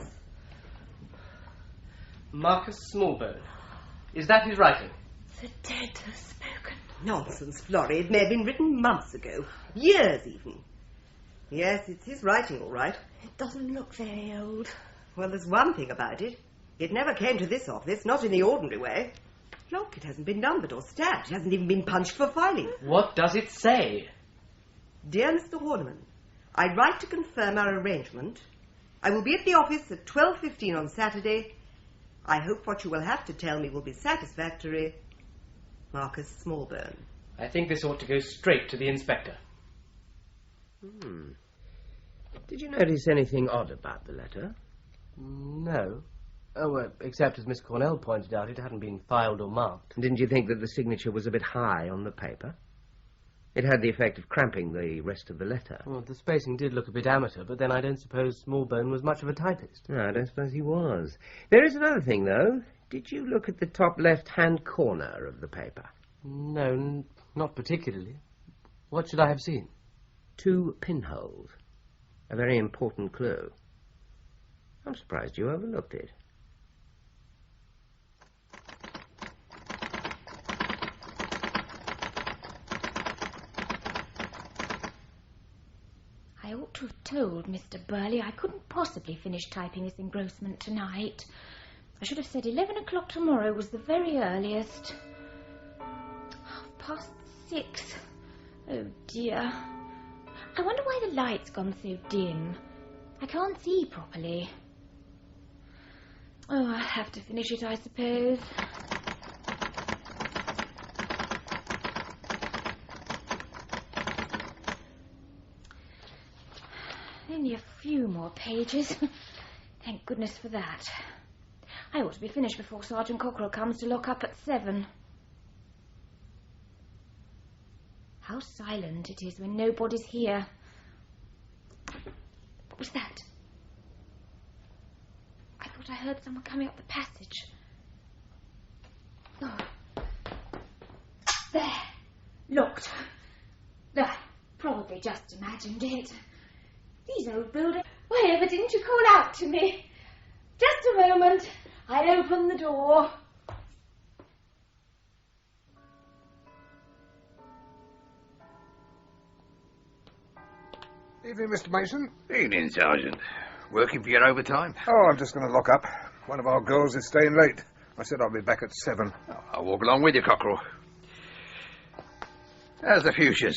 Marcus Smallbone. Is that his writing? The dead has spoken. Nonsense, Florrie. It may have been written months ago. Years, even. Yes, it's his writing, all right. It doesn't look very old. Well, there's one thing about it. It never came to this office, not in the ordinary way. Look, it hasn't been numbered or stamped. It hasn't even been punched for filing. What does it say? Dear Mr. Horniman, I write to confirm our arrangement. I will be at the office at 12:15 on Saturday. I hope what you will have to tell me will be satisfactory. Marcus Smallbone. I think this ought to go straight to the inspector. Did you notice anything odd about the letter? No. Oh, well, except as Miss Cornell pointed out, it hadn't been filed or marked. Didn't you think that the signature was a bit high on the paper? It had the effect of cramping the rest of the letter. Well, the spacing did look a bit amateur, but then I don't suppose Smallbone was much of a typist. No, I don't suppose he was. There is another thing, though. Did you look at the top left-hand corner of the paper? No, not particularly. What should I have seen? 2 pinholes. A very important clue. I'm surprised you overlooked it. I ought to have told Mr. Birley I couldn't possibly finish typing this engrossment tonight. I should have said 11 o'clock tomorrow was the very earliest. 6:30. Oh, dear. I wonder why the light's gone so dim. I can't see properly. Oh, I'll have to finish it, I suppose. Only a few more pages. Thank goodness for that. I ought to be finished before Sergeant Cockrell comes to lock up at 7. How silent it is when nobody's here. What was that? I thought I heard someone coming up the passage. Oh. There. Looked. Ah, probably just imagined it. These old buildings. Why ever didn't you call out to me? Just a moment. I'll open the door. Evening, Mr. Mason. Evening, Sergeant. Working for your overtime? Oh, I'm just going to lock up. One of our girls is staying late. I said I'll be back at 7. I'll walk along with you, Cockerell. How's the fuchsias?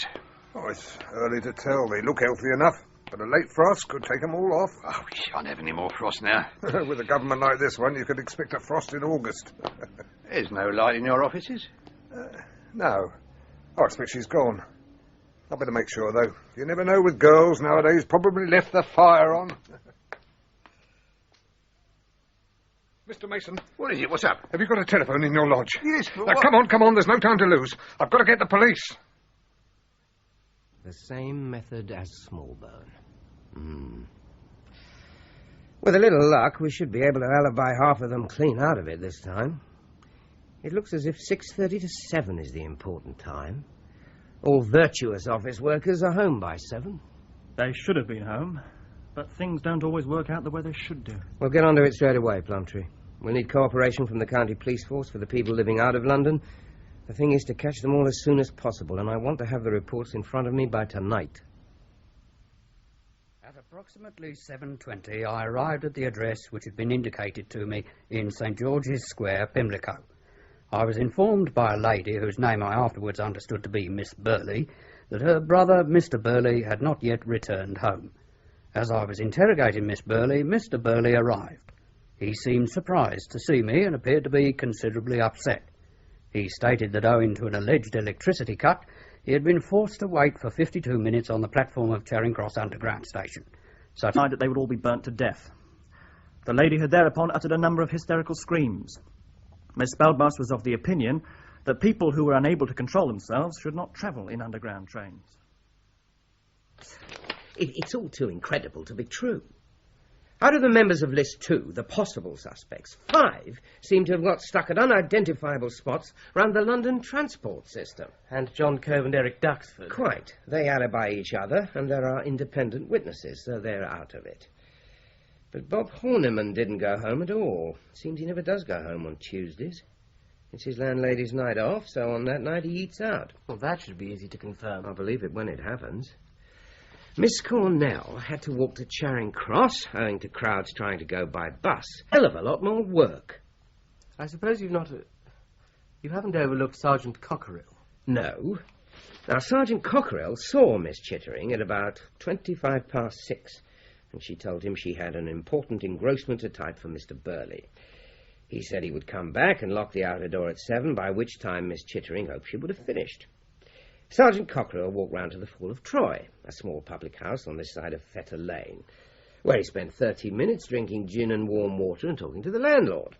Oh, it's early to tell. They look healthy enough, but a late frost could take them all off. Oh, we shan't have any more frost now. With a government like this one, you could expect a frost in August. There's no light in your offices? No. I expect she's gone. I'd better make sure, though. You never know with girls nowadays. Probably left the fire on. Mr. Mason. What is it? What's up? Have you got a telephone in your lodge? Yes, but now, what? Come on. There's no time to lose. I've got to get the police. The same method as Smallbone. With a little luck, we should be able to alibi half of them clean out of it this time. It looks as if 6:30 to 7 is the important time. All virtuous office workers are home by 7. They should have been home, but things don't always work out the way they should do. We'll get onto it straight away, Plumtree. We'll need cooperation from the county police force for the people living out of London. The thing is to catch them all as soon as possible, and I want to have the reports in front of me by tonight. At approximately 7:20, I arrived at the address which had been indicated to me in St. George's Square, Pimlico. I was informed by a lady, whose name I afterwards understood to be Miss Birley, that her brother, Mr. Birley, had not yet returned home. As I was interrogating Miss Birley, Mr. Birley arrived. He seemed surprised to see me and appeared to be considerably upset. He stated that owing to an alleged electricity cut, he had been forced to wait for 52 minutes on the platform of Charing Cross Underground Station. Such that they would all be burnt to death. The lady had thereupon uttered a number of hysterical screams. Miss Belbust was of the opinion that people who were unable to control themselves should not travel in underground trains. It's all too incredible to be true. Out of the members of List 2, the possible suspects, 5 seem to have got stuck at unidentifiable spots round the London transport system. And John Cove and Eric Duxford. Quite. They alibi each other, and there are independent witnesses, so they're out of it. But Bob Horniman didn't go home at all. Seems he never does go home on Tuesdays. It's his landlady's night off, so on that night he eats out. Well, that should be easy to confirm. I'll believe it when it happens. Miss Cornell had to walk to Charing Cross, owing to crowds trying to go by bus. Hell of a lot more work. I suppose you haven't overlooked Sergeant Cockerell. No. Now, Sergeant Cockerell saw Miss Chittering at about 6:25, and she told him she had an important engrossment to type for Mr. Birley. He said he would come back and lock the outer door at 7, by which time Miss Chittering hoped she would have finished. Sergeant Cockerell walked round to the Fall of Troy, a small public house on this side of Fetter Lane, where he spent 30 minutes drinking gin and warm water and talking to the landlord.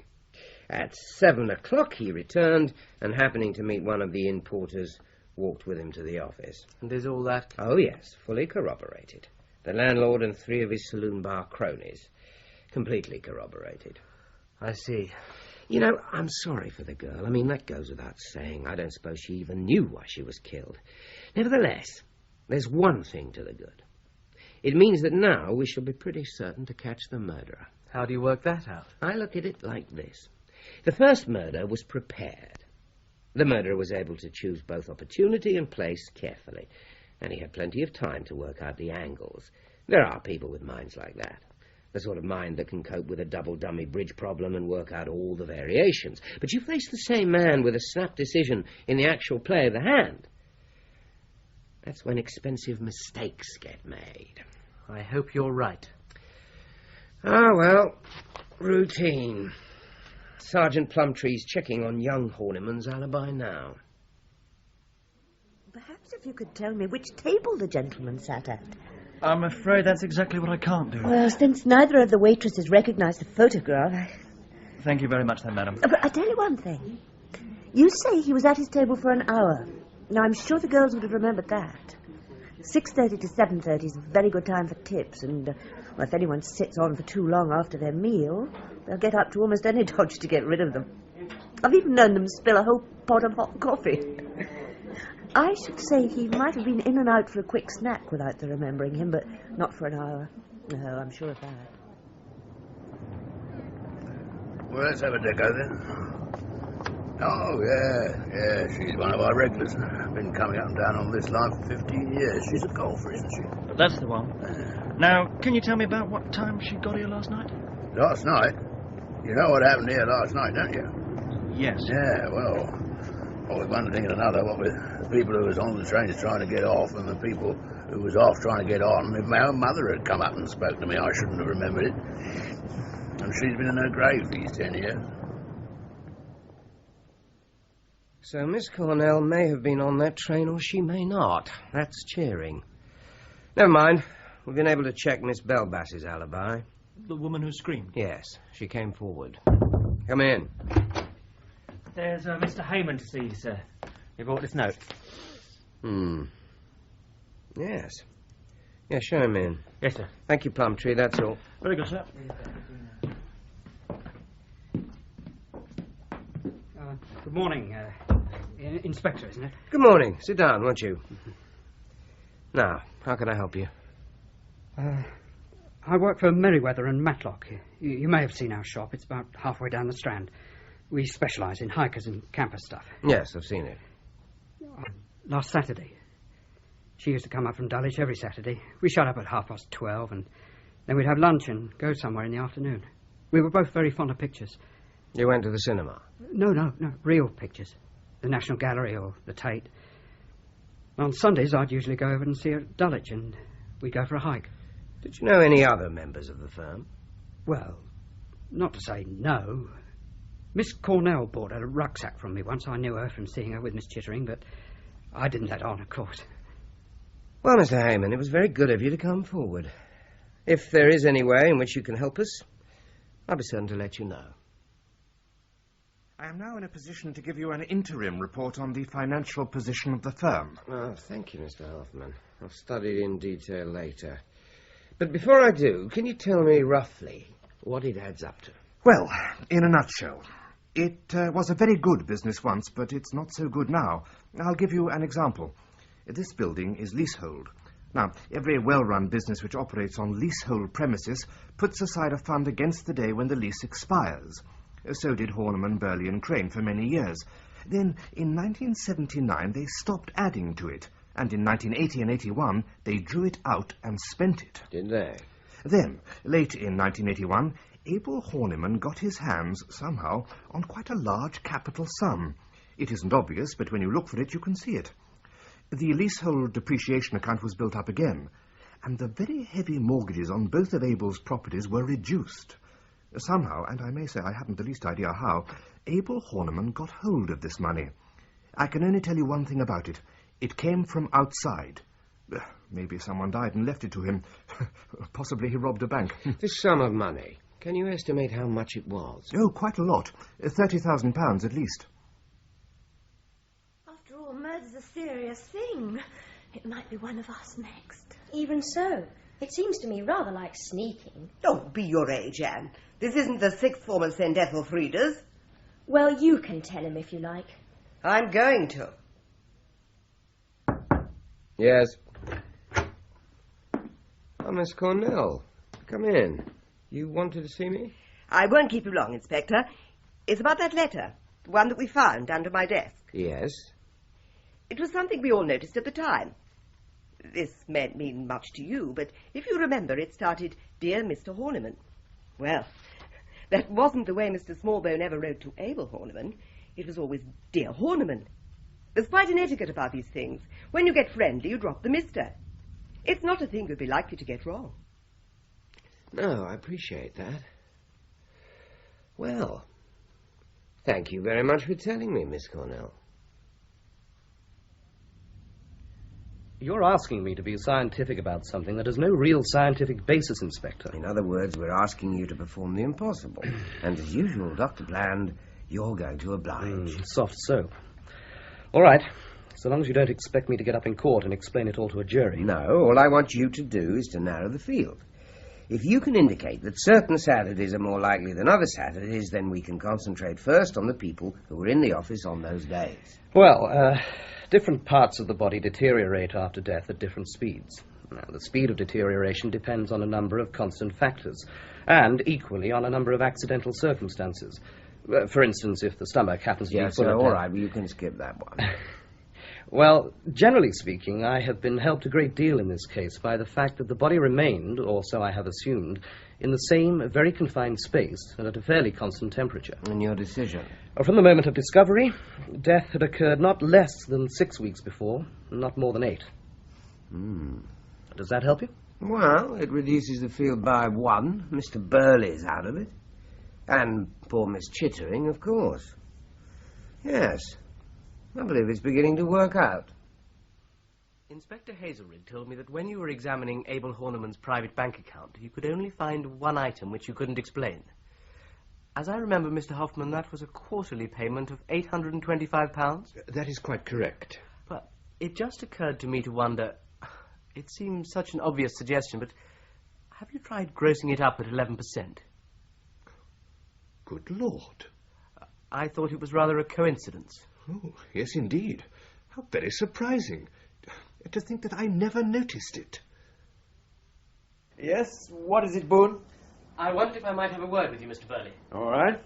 At 7 o'clock he returned, and happening to meet one of the inn porters, walked with him to the office. And is all that... Oh, yes, fully corroborated. The landlord and 3 of his saloon bar cronies. Completely corroborated. I see. You know, I'm sorry for the girl. I mean, that goes without saying. I don't suppose she even knew why she was killed. Nevertheless, there's one thing to the good. It means that now we shall be pretty certain to catch the murderer. How do you work that out? I look at it like this. The first murder was prepared. The murderer was able to choose both opportunity and place carefully, and he had plenty of time to work out the angles. There are people with minds like that. The sort of mind that can cope with a double-dummy bridge problem and work out all the variations. But you face the same man with a snap decision in the actual play of the hand. That's when expensive mistakes get made. I hope you're right. Ah, well, routine. Sergeant Plumtree's checking on young Horniman's alibi now. Perhaps if you could tell me which table the gentleman sat at. I'm afraid that's exactly what I can't do. Well, since neither of the waitresses recognised the photograph, Thank you very much, then, madam. But I tell you one thing. You say he was at his table for an hour. Now, I'm sure the girls would have remembered that. 6:30 to 7:30 is a very good time for tips, and well, if anyone sits on for too long after their meal, they'll get up to almost any dodge to get rid of them. I've even known them spill a whole pot of hot coffee. I should say he might have been in and out for a quick snack without their remembering him, but not for an hour. No, I'm sure of that. Well, let's have a deco then. Oh, yeah, she's one of our regulars. Been coming up and down on this line for 15 years. She's a golfer, isn't she? That's the one. Now, can you tell me about what time she got here last night? Last night? You know what happened here last night, don't you? Yes. Yeah, well, with one thing and another, what with the people who was on the trains trying to get off and the people who was off trying to get on, if my own mother had come up and spoke to me, I shouldn't have remembered it. And she's been in her grave these 10 years. So Miss Cornell may have been on that train, or she may not. That's cheering. Never mind. We've been able to check Miss Belbass's alibi. The woman who screamed? Yes, she came forward. Come in. There's Mr. Heyman to see you, sir. He brought this note. Yes. Yeah, show him in. Yes, sir. Thank you, Plumtree, that's all. Very good, sir. Good morning, Inspector, isn't it? Good morning. Sit down, won't you? Now, how can I help you? I work for Merriweather and Matlock. You may have seen our shop. It's about halfway down the Strand. We specialise in hikers and camper stuff. Yes, I've seen it. Last Saturday. She used to come up from Dulwich every Saturday. We shut up at 12:30, and then we'd have lunch and go somewhere in the afternoon. We were both very fond of pictures. You went to the cinema? No, real pictures. The National Gallery or the Tate. On Sundays, I'd usually go over and see her at Dulwich, and we'd go for a hike. Did you know any other members of the firm? Well, not to say no. Miss Cornell bought a rucksack from me once. I knew her from seeing her with Miss Chittering, but I didn't let on, of course. Well, Mr. Heyman, it was very good of you to come forward. If there is any way in which you can help us, I'll be certain to let you know. I am now in a position to give you an interim report on the financial position of the firm. Oh, thank you, Mr. Hoffman. I'll study it in detail later. But before I do, can you tell me roughly what it adds up to? Well, in a nutshell, it was a very good business once, but it's not so good now. I'll give you an example. This building is leasehold. Now, every well-run business which operates on leasehold premises puts aside a fund against the day when the lease expires. So did Horniman, Birley and Craine for many years. Then, in 1979, they stopped adding to it, and in 1980 and 81, they drew it out and spent it. Did they? Then, late in 1981, Abel Horniman got his hands, somehow, on quite a large capital sum. It isn't obvious, but when you look for it, you can see it. The leasehold depreciation account was built up again, and the very heavy mortgages on both of Abel's properties were reduced. Somehow, and I may say I haven't the least idea how, Abel Horniman got hold of this money. I can only tell you one thing about it. It came from outside. Maybe someone died and left it to him. Possibly he robbed a bank. This sum of money, can you estimate how much it was? Oh, quite a lot. £30,000 at least. After all, murder's a serious thing. It might be one of us next. Even so, it seems to me rather like sneaking. Don't be your age, Anne. This isn't the sixth form of St. Ethelfrida's. Well, you can tell him if you like. I'm going to. Yes. Oh, Miss Cornell, come in. You wanted to see me? I won't keep you long, Inspector. It's about that letter, the one that we found under my desk. Yes. It was something we all noticed at the time. This mayn't mean much to you, but if you remember, it started, Dear Mr. Horniman. Well, that wasn't the way Mr. Smallbone ever wrote to Abel Horniman. It was always, Dear Horniman. There's quite an etiquette about these things. When you get friendly, you drop the Mr. It's not a thing you'd be likely to get wrong. No, I appreciate that. Well, thank you very much for telling me, Miss Cornell. You're asking me to be scientific about something that has no real scientific basis, Inspector. In other words, we're asking you to perform the impossible. And as usual, Dr. Bland, you're going to oblige. Soft soap. All right. So long as you don't expect me to get up in court and explain it all to a jury. No, all I want you to do is to narrow the field. If you can indicate that certain Saturdays are more likely than other Saturdays, then we can concentrate first on the people who were in the office on those days. Well, different parts of the body deteriorate after death at different speeds. Now, the speed of deterioration depends on a number of constant factors, and equally on a number of accidental circumstances. For instance, if the stomach happens to be full of... all right, well, you can skip that one. Well, generally speaking, I have been helped a great deal in this case by the fact that the body remained, or so I have assumed, in the same very confined space and at a fairly constant temperature. And your decision? From the moment of discovery, death had occurred not less than 6 weeks before, not more than 8. Does that help you? Well, it reduces the field by 1. Mr. Burley's out of it. And poor Miss Chittering, of course. Yes. I believe it's beginning to work out. Inspector Hazlerigg told me that when you were examining Abel Horniman's private bank account, you could only find one item which you couldn't explain. As I remember, Mr. Hoffman, that was a quarterly payment of £825. That is quite correct. But it just occurred to me to wonder... It seems such an obvious suggestion, but have you tried grossing it up at 11%? Good Lord. I thought it was rather a coincidence. Oh, yes, indeed. How very surprising. To think that I never noticed it. Yes, what is it, Bohun? I wondered if I might have a word with you, Mr. Burley. All right.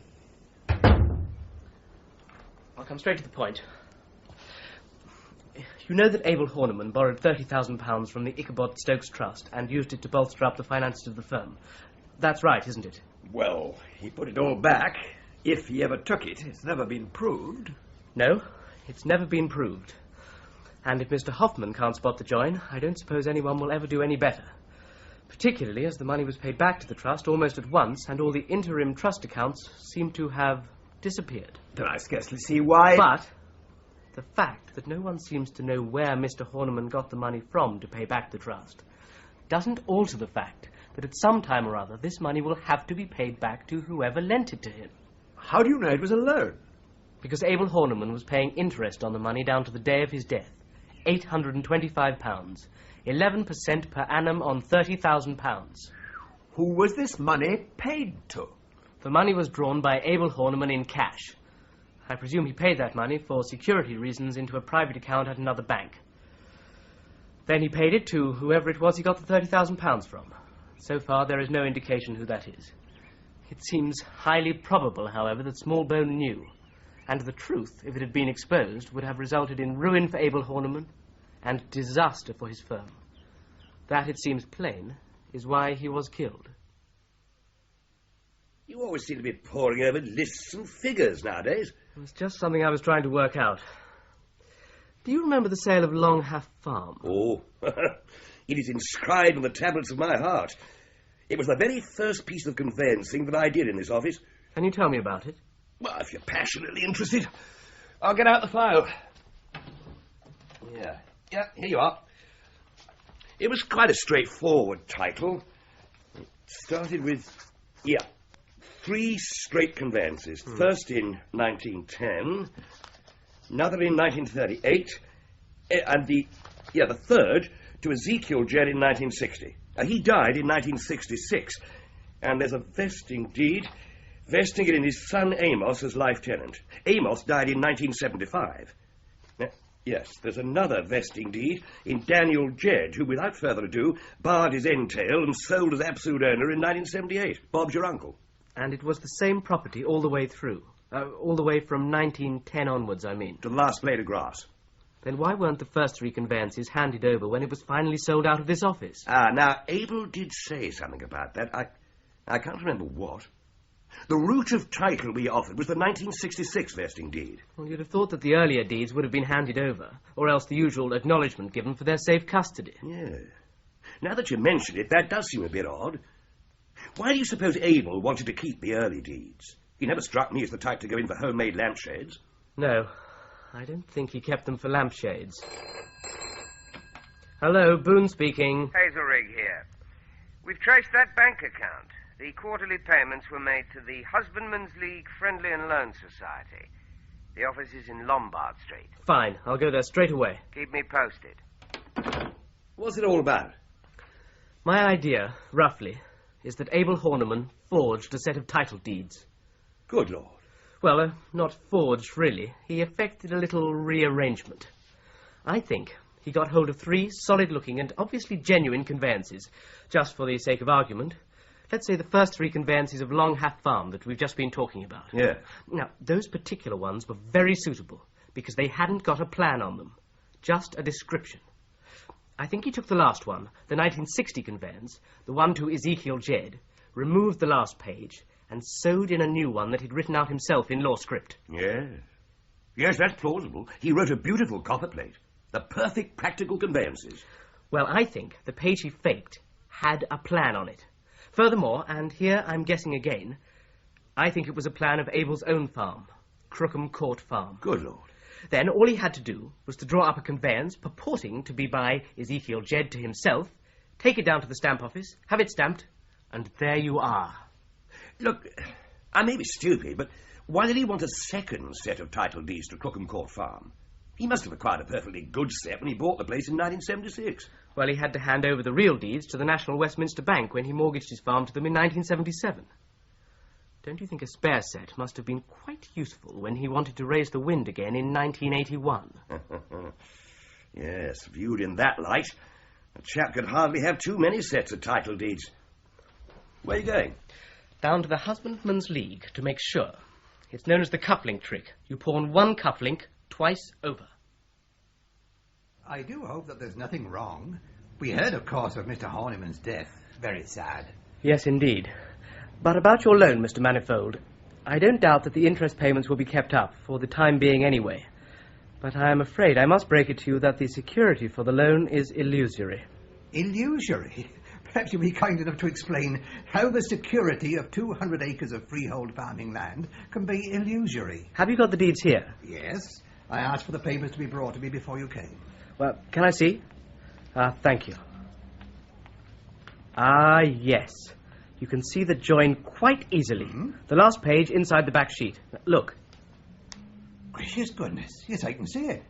I'll come straight to the point. You know that Abel Horniman borrowed £30,000 from the Ichabod Stokes Trust and used it to bolster up the finances of the firm. That's right, isn't it? Well, he put it all back, if he ever took it. It's never been proved. No, it's never been proved. And if Mr. Hoffman can't spot the join, I don't suppose anyone will ever do any better. Particularly as the money was paid back to the trust almost at once, and all the interim trust accounts seem to have disappeared. Then I scarcely see why... But the fact that no one seems to know where Mr. Horniman got the money from to pay back the trust doesn't alter the fact that at some time or other this money will have to be paid back to whoever lent it to him. How do you know it was a loan? Because Abel Horniman was paying interest on the money down to the day of his death. £825. 11% per annum on £30,000. Who was this money paid to? The money was drawn by Abel Horniman in cash. I presume he paid that money for security reasons into a private account at another bank. Then he paid it to whoever it was he got the £30,000 from. So far, there is no indication who that is. It seems highly probable, however, that Smallbone knew. And the truth, if it had been exposed, would have resulted in ruin for Abel Horniman and disaster for his firm. That, it seems plain, is why he was killed. You always seem to be poring over lists and figures nowadays. It's just something I was trying to work out. Do you remember the sale of Longhaff Farm? Oh, it is inscribed on the tablets of my heart. It was the very first piece of conveyancing that I did in this office. Can you tell me about it? Well, if you're passionately interested, I'll get out the file. Yeah, here you are. It was quite a straightforward title. It started with, 3 straight conveyances. First in 1910, another in 1938, and the third to Ezekiel Jed in 1960. He died in 1966, and there's a vesting deed vesting it in his son Amos as life tenant. Amos died in 1975. Yes, there's another vesting deed in Daniel Jed, who, without further ado, barred his entail and sold as absolute owner in 1978. Bob's your uncle. And it was the same property all the way through? All the way from 1910 onwards, I mean? To the last blade of grass. Then why weren't the first 3 conveyances handed over when it was finally sold out of this office? Now, Abel did say something about that. I can't remember what. The route of title we offered was the 1966 vesting deed. Well, you'd have thought that the earlier deeds would have been handed over, or else the usual acknowledgement given for their safe custody. Yeah. Now that you mention it, that does seem a bit odd. Why do you suppose Abel wanted to keep the early deeds? He never struck me as the type to go in for homemade lampshades. No, I don't think he kept them for lampshades. Hello, Boone speaking. Hazlerigg here. We've traced that bank account. The quarterly payments were made to the Husbandman's League Friendly and Loan Society. The office is in Lombard Street. Fine, I'll go there straight away. Keep me posted. What's it all about? My idea, roughly, is that Abel Horniman forged a set of title deeds. Good Lord. Well, not forged, really. He effected a little rearrangement. I think he got hold of 3 solid-looking and obviously genuine conveyances, just for the sake of argument. Let's say the first 3 conveyances of Long Half Farm that we've just been talking about. Yeah. Now, those particular ones were very suitable, because they hadn't got a plan on them, just a description. I think he took the last one, the 1960 conveyance, the one to Ezekiel Jedd, removed the last page, and sewed in a new one that he'd written out himself in law script. Yes. Yes, that's plausible. He wrote a beautiful copperplate. The perfect practical conveyances. Well, I think the page he faked had a plan on it. Furthermore, and here I'm guessing again, I think it was a plan of Abel's own farm, Crookham Court Farm. Good Lord. Then all he had to do was to draw up a conveyance purporting to be by Ezekiel Jedd to himself, take it down to the stamp office, have it stamped, and there you are. Look, I may be stupid, but why did he want a second set of title deeds to Crookham Court Farm? He must have acquired a perfectly good set when he bought the place in 1976. Well, he had to hand over the real deeds to the National Westminster Bank when he mortgaged his farm to them in 1977. Don't you think a spare set must have been quite useful when he wanted to raise the wind again in 1981? Yes, viewed in that light, a chap could hardly have too many sets of title deeds. Where are you going? Down to the Husbandman's League to make sure. It's known as the cufflink trick. You pawn one cufflink twice over. I do hope that there's nothing wrong. We heard, of course, of Mr. Horniman's death. Very sad. Yes, indeed. But about your loan, Mr. Manifold, I don't doubt that the interest payments will be kept up, for the time being anyway. But I am afraid I must break it to you that the security for the loan is illusory. Illusory? Perhaps you'll be kind enough to explain how the security of 200 acres of freehold farming land can be illusory. Have you got the deeds here? Yes. I asked for the papers to be brought to me before you came. Well, can I see? Thank you. Yes. You can see the join quite easily. The last page inside the back sheet. Look. Gracious goodness. Yes, I can see it.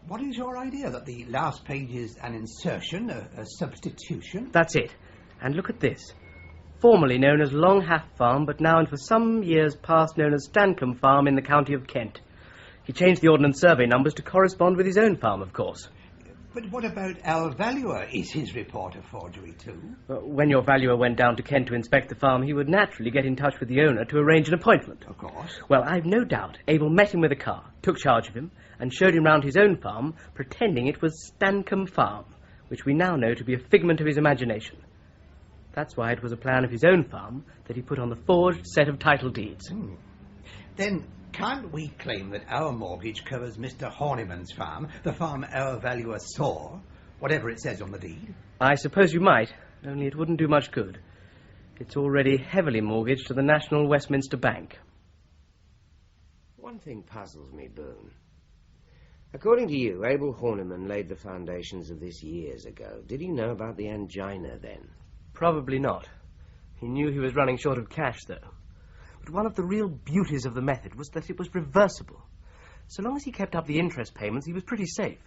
What is your idea? That the last page is an insertion, a substitution? That's it. And look at this. Formerly known as Long Half Farm, but now and for some years past known as Stancombe Farm in the county of Kent. He changed the ordnance survey numbers to correspond with his own farm, of course. But what about our valuer? Is his report a forgery too? When your valuer went down to Kent to inspect the farm, he would naturally get in touch with the owner to arrange an appointment. Of course. Well, I've no doubt Abel met him with a car, took charge of him, and showed him round his own farm, pretending it was Stancombe Farm, which we now know to be a figment of his imagination. That's why it was a plan of his own farm that he put on the forged set of title deeds. Then can't we claim that our mortgage covers Mr. Horniman's farm, the farm our valuer saw, whatever it says on the deed? I suppose you might, only it wouldn't do much good. It's already heavily mortgaged to the National Westminster Bank. One thing puzzles me, Boone. According to you, Abel Horniman laid the foundations of this years ago. Did he know about the angina then? Probably not. He knew he was running short of cash, though. But one of the real beauties of the method was that it was reversible. So long as he kept up the interest payments, he was pretty safe.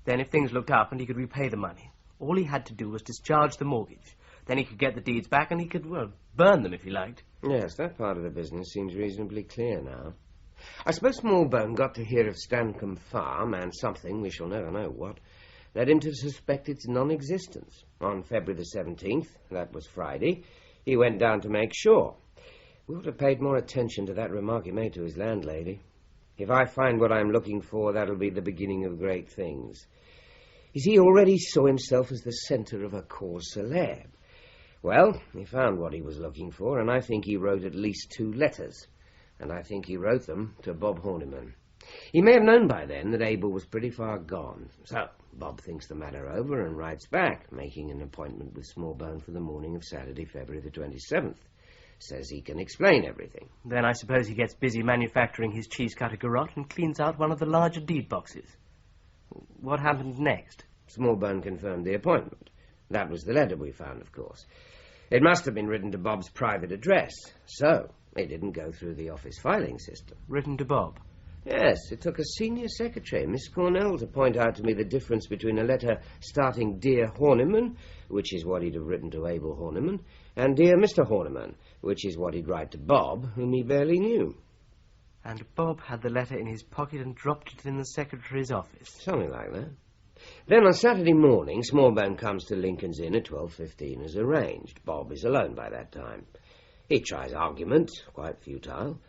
Then if things looked up and he could repay the money, all he had to do was discharge the mortgage. Then he could get the deeds back and he could, well, burn them if he liked. Yes, that part of the business seems reasonably clear now. I suppose Smallbone got to hear of Stancombe Farm and something, we shall never know what, led him to suspect its non-existence. On February the 17th, that was Friday, he went down to make sure. We ought to have paid more attention to that remark he made to his landlady. If I find what I'm looking for, that'll be the beginning of great things. You see, he already saw himself as the centre of a cause célèbre. Well, he found what he was looking for, and I think he wrote at least 2 letters. And I think he wrote them to Bob Horniman. He may have known by then that Abel was pretty far gone. So Bob thinks the matter over and writes back, making an appointment with Smallbone for the morning of Saturday, February the 27th. Says he can explain everything. Then I suppose he gets busy manufacturing his cheese-cutter garrote and cleans out one of the larger deed boxes. What happened next? Smallbone confirmed the appointment. That was the letter we found, of course. It must have been written to Bob's private address. So it didn't go through the office filing system. Written to Bob? Yes, it took a senior secretary, Miss Cornell, to point out to me the difference between a letter starting Dear Horniman, which is what he'd have written to Abel Horniman, and Dear Mr. Horniman, which is what he'd write to Bob, whom he barely knew. And Bob had the letter in his pocket and dropped it in the secretary's office. Something like that. Then on Saturday morning, Smallbone comes to Lincoln's Inn at 12:15 as arranged. Bob is alone by that time. He tries argument, quite futile,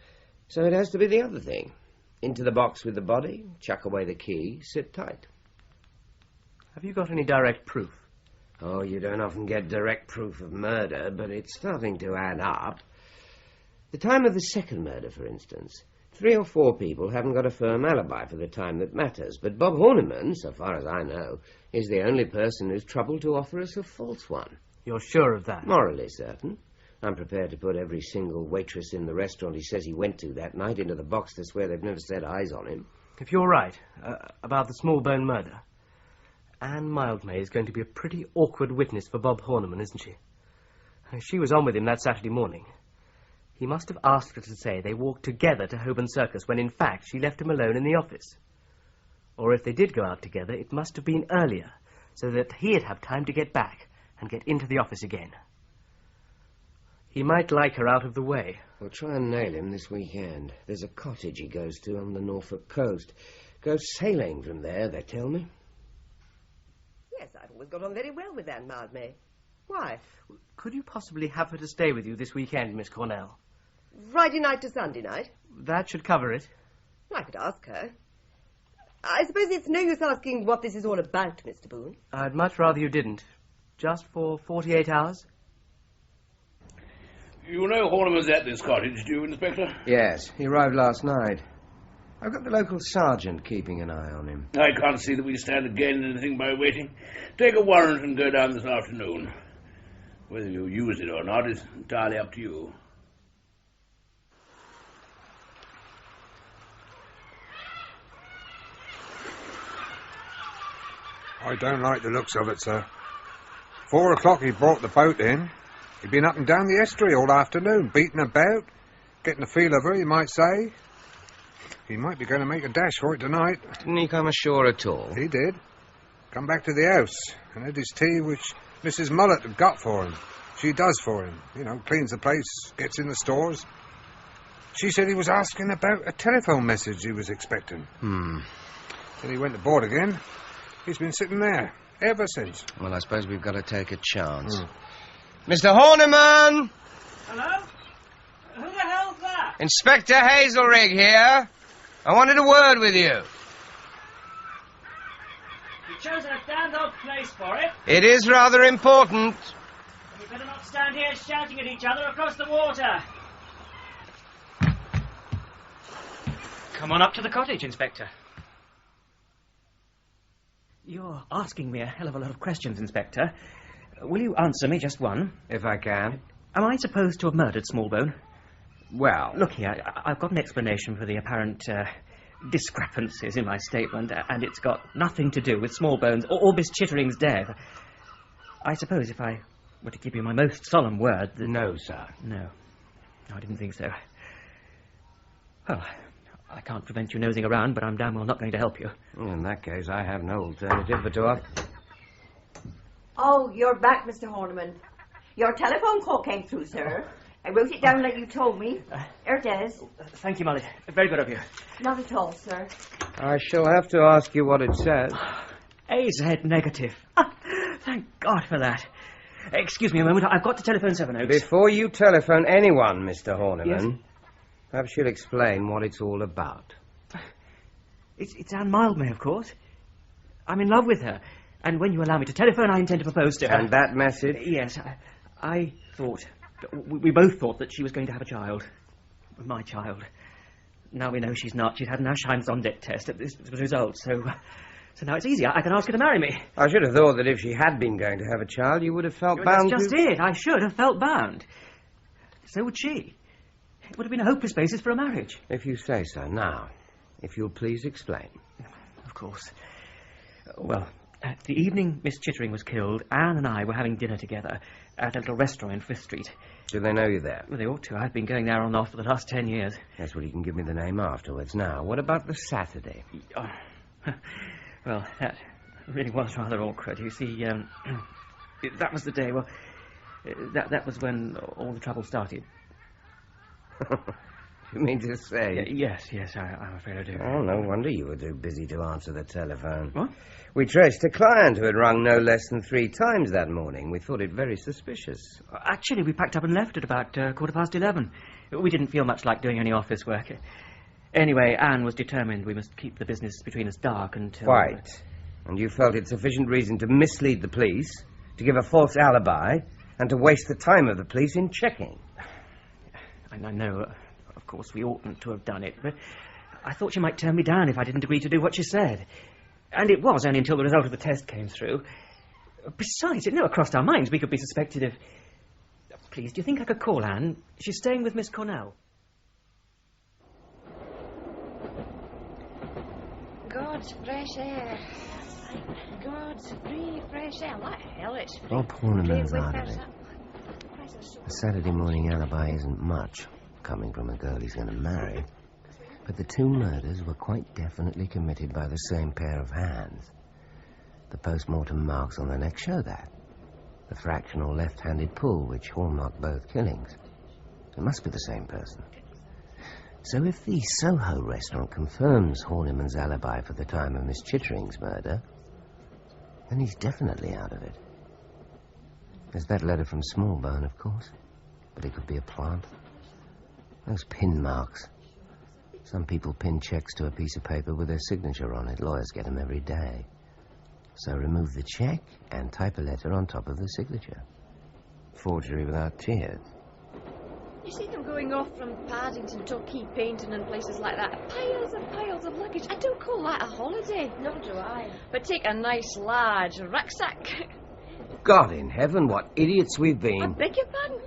so it has to be the other thing. Into the box with the body, chuck away the key, sit tight. Have you got any direct proof? Oh, you don't often get direct proof of murder, but it's starting to add up. The time of the second murder, for instance. 3 or 4 people haven't got a firm alibi for the time that matters, but Bob Horniman, so far as I know, is the only person who's troubled to offer us a false one. You're sure of that? Morally certain. I'm prepared to put every single waitress in the restaurant he says he went to that night into the box to swear they've never set eyes on him. If you're right about the Smallbone murder, Anne Mildmay is going to be a pretty awkward witness for Bob Horniman, isn't she? She was on with him that Saturday morning. He must have asked her to say they walked together to Holborn Circus when, in fact, she left him alone in the office. Or if they did go out together, it must have been earlier, so that he'd have time to get back and get into the office again. He might like her out of the way. We'll try and nail him this weekend. There's a cottage he goes to on the Norfolk coast. Goes sailing from there, they tell me. Yes, I've always got on very well with Anne Mildmay. Why? Could you possibly have her to stay with you this weekend, Miss Cornell? Friday night to Sunday night? That should cover it. I could ask her. I suppose it's no use asking what this is all about, Mr. Bohun. I'd much rather you didn't. Just for 48 hours? You know Horniman's at this cottage, do you, Inspector? Yes, he arrived last night. I've got the local sergeant keeping an eye on him. I can't see that we stand to gain anything by waiting. Take a warrant and go down this afternoon. Whether you use it or not is entirely up to you. I don't like the looks of it, sir. 4 o'clock he brought the boat in. He'd been up and down the estuary all afternoon, beating about, getting a feel of her, you might say. He might be going to make a dash for it tonight. Didn't he come ashore at all? He did. Come back to the house and had his tea, which Mrs. Mullet had got for him. She does for him. You know, cleans the place, gets in the stores. She said he was asking about a telephone message he was expecting. Then he went to board again. He's been sitting there ever since. Well, I suppose we've got to take a chance. Mr. Horniman! Hello? Who the hell's that? Inspector Hazlerigg here. I wanted a word with you. You've chosen a damned odd place for it. It is rather important. You better not stand here shouting at each other across the water. Come on up to the cottage, Inspector. You're asking me a hell of a lot of questions, Inspector. Will you answer me just one? If I can. Am I supposed to have murdered Smallbone? Well... Look here, I've got an explanation for the apparent discrepancies in my statement, and it's got nothing to do with Smallbone's or Miss Chittering's death. I suppose if I were to give you my most solemn word that... No, sir. No, I didn't think so. Well, I can't prevent you nosing around, but I'm damn well not going to help you. In that case, I have no alternative but to... Oh, you're back, Mr. Horniman. Your telephone call came through, sir. I wrote it down like you told me. There it is. Thank you, Molly. Very good of you. Not at all, sir. I shall have to ask you what it says. AZ negative. Thank God for that. Excuse me a moment. I've got to telephone Sevenoaks. Before you telephone anyone, Mr. Horniman, Yes? perhaps you'll explain what it's all about. It's Anne Mildmay, of course. I'm in love with her. And when you allow me to telephone, I intend to propose to her. And that message? Yes, I thought... We both thought that she was going to have a child. My child. Now we know she's not. She's had an Ashheim-Zondet test at this result, so now it's easy. I can ask her to marry me. I should have thought that if she had been going to have a child, you would have felt bound That's just it. I should have felt bound. So would she. It would have been a hopeless basis for a marriage. If you say so. Now, if you'll please explain. Of course. Well, The evening Miss Chittering was killed, Anne and I were having dinner together at a little restaurant in Frith Street. Do they know you there? Well, they ought to. I've been going there on and off for the last 10 years. That's what you can give me the name afterwards. Now, what about the Saturday? Oh, well, that really was rather awkward. You see, that was the day, well, that was when all the trouble started. You mean to say? Yes, I'm afraid I do. Oh, no wonder you were too busy to answer the telephone. What? We traced a client who had rung no less than 3 times that morning. We thought it very suspicious. Actually, we packed up and left at about 11:15. We didn't feel much like doing any office work. Anyway, Anne was determined we must keep the business between us dark until... Quite. And you felt it sufficient reason to mislead the police, to give a false alibi, and to waste the time of the police in checking. I know, of course, we oughtn't to have done it, but I thought she might turn me down if I didn't agree to do what she said. And it was only until the result of the test came through. Besides, it never crossed our minds we could be suspected of... Please, do you think I could call Anne? She's staying with Miss Cornell. God's fresh air. God's free fresh air. Like hell, it's free. Bob Horniman's out of it. A Saturday morning alibi isn't much, coming from a girl he's going to marry. But the 2 murders were quite definitely committed by the same pair of hands. The post-mortem marks on the neck show that. The fractional left-handed pull which hallmarked both killings. It must be the same person. So if the Soho restaurant confirms Horniman's alibi for the time of Miss Chittering's murder, then he's definitely out of it. There's that letter from Smallbone, of course, but it could be a plant. Those pin marks. Some people pin checks to a piece of paper with their signature on it. Lawyers get them every day. So remove the check and type a letter on top of the signature. Forgery without tears. You see them going off from Paddington to Torquay painting and places like that. Piles and piles of luggage. I don't call that a holiday. Nor do I. But take a nice large rucksack. God in heaven, what idiots we've been. I beg your pardon?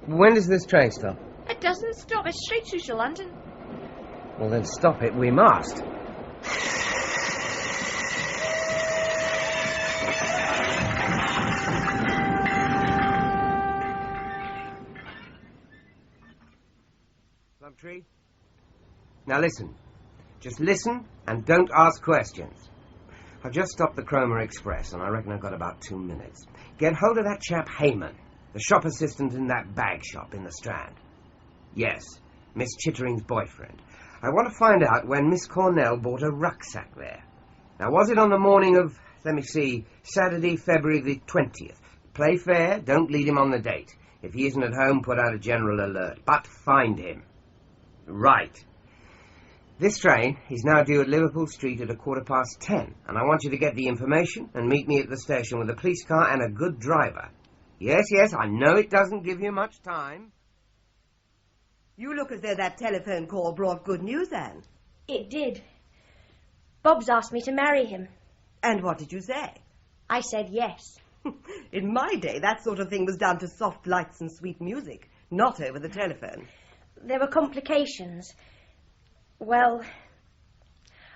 When does this train stop? It doesn't stop. It's straight through to London. Well, then stop it. We must. Plumtree? Now listen. Just listen and don't ask questions. I've just stopped the Cromer Express, and I reckon I've got about 2 minutes. Get hold of that chap Heyman, the shop assistant in that bag shop in the Strand. Yes, Miss Chittering's boyfriend. I want to find out when Miss Cornell bought a rucksack there. Now, was it on the morning of, let me see, Saturday, February the 20th? Play fair, don't lead him on the date. If he isn't at home, put out a general alert. But find him. Right. This train is now due at Liverpool Street at 10:15, and I want you to get the information and meet me at the station with a police car and a good driver. Yes, I know it doesn't give you much time. You look as though that telephone call brought good news, Anne. It did. Bob's asked me to marry him. And what did you say? I said yes. In my day, that sort of thing was done to soft lights and sweet music, not over the telephone. There were complications. Well,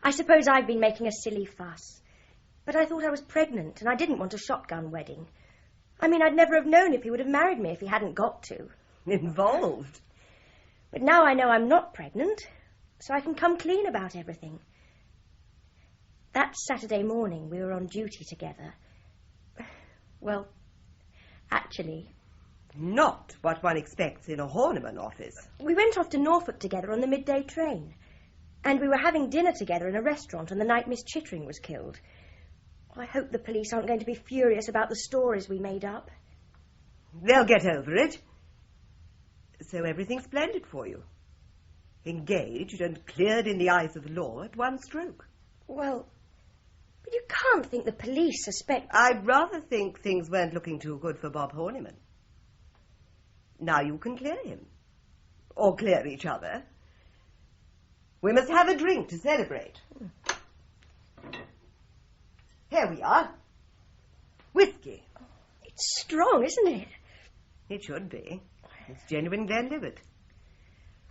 I suppose I've been making a silly fuss. But I thought I was pregnant, and I didn't want a shotgun wedding. I mean, I'd never have known if he would have married me if he hadn't got to. Involved. But now I know I'm not pregnant, so I can come clean about everything. That Saturday morning we were on duty together. Well, actually... Not what one expects in a Horniman office. We went off to Norfolk together on the midday train. And we were having dinner together in a restaurant on the night Miss Chittering was killed. I hope the police aren't going to be furious about the stories we made up. They'll get over it. So everything's splendid for you. Engaged and cleared in the eyes of the law at one stroke. Well, but you can't think the police suspect... I'd rather think things weren't looking too good for Bob Horniman. Now you can clear him. Or clear each other. We must have a drink to celebrate. Here we are. Whiskey. It's strong, isn't it? It should be. It's genuine Glenlivet.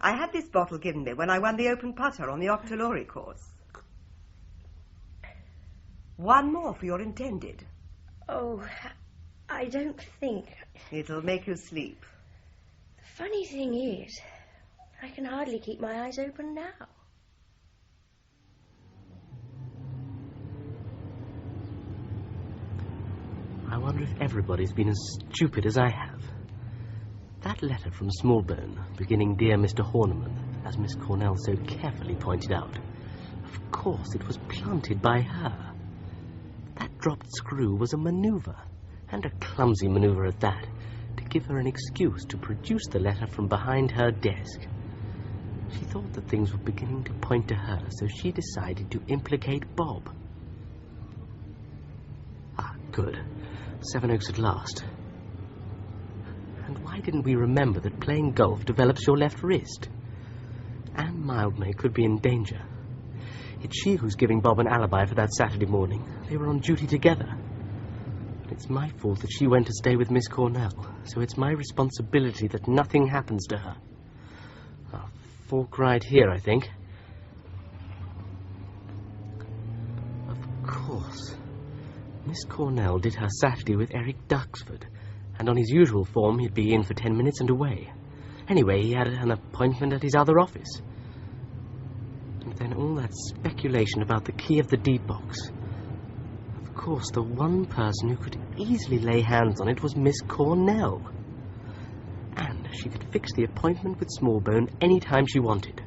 I had this bottle given me when I won the open putter on the Octolori course. One more for your intended. Oh, I don't think. It'll make you sleep. The funny thing is, I can hardly keep my eyes open now. I wonder if everybody's been as stupid as I have. That letter from Smallbone, beginning Dear Mr. Horniman, as Miss Cornell so carefully pointed out, of course it was planted by her. That dropped screw was a manoeuvre, and a clumsy manoeuvre at that, to give her an excuse to produce the letter from behind her desk. She thought that things were beginning to point to her, so she decided to implicate Bob. Ah, good. Sevenoaks at last. And why didn't we remember that playing golf develops your left wrist? Anne Mildmay could be in danger. It's she who's giving Bob an alibi for that Saturday morning. They were on duty together. But it's my fault that she went to stay with Miss Cornell, so it's my responsibility that nothing happens to her. A fork right here, I think. Of course. Miss Cornell did her Saturday with Eric Duxford, and on his usual form he'd be in for 10 minutes and away. Anyway, he had an appointment at his other office. And then all that speculation about the key of the deed box. Of course, the one person who could easily lay hands on it was Miss Cornell. And she could fix the appointment with Smallbone any time she wanted.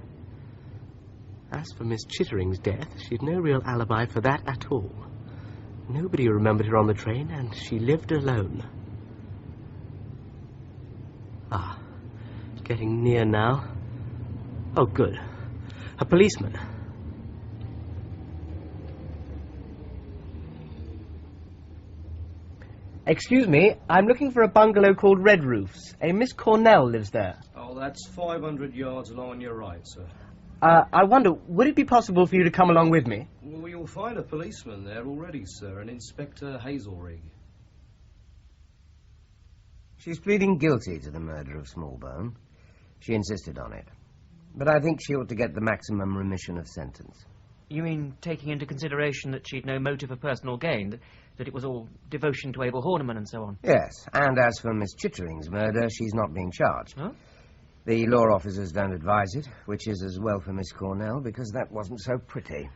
As for Miss Chittering's death, she'd no real alibi for that at all. Nobody remembered her on the train, and she lived alone. Ah, getting near now. Oh, good. A policeman. Excuse me, I'm looking for a bungalow called Red Roofs. A Miss Cornell lives there. Oh, that's 500 yards along on your right, sir. I wonder, would it be possible for you to come along with me? Well, you'll find a policeman there already, sir, an Inspector Hazlerigg. She's pleading guilty to the murder of Smallbone. She insisted on it. But I think she ought to get the maximum remission of sentence. You mean taking into consideration that she'd no motive of personal gain, that it was all devotion to Abel Horniman and so on? Yes, and as for Miss Chittering's murder, she's not being charged. Huh? The law officers don't advise it, which is as well for Miss Cornell, because that wasn't so pretty.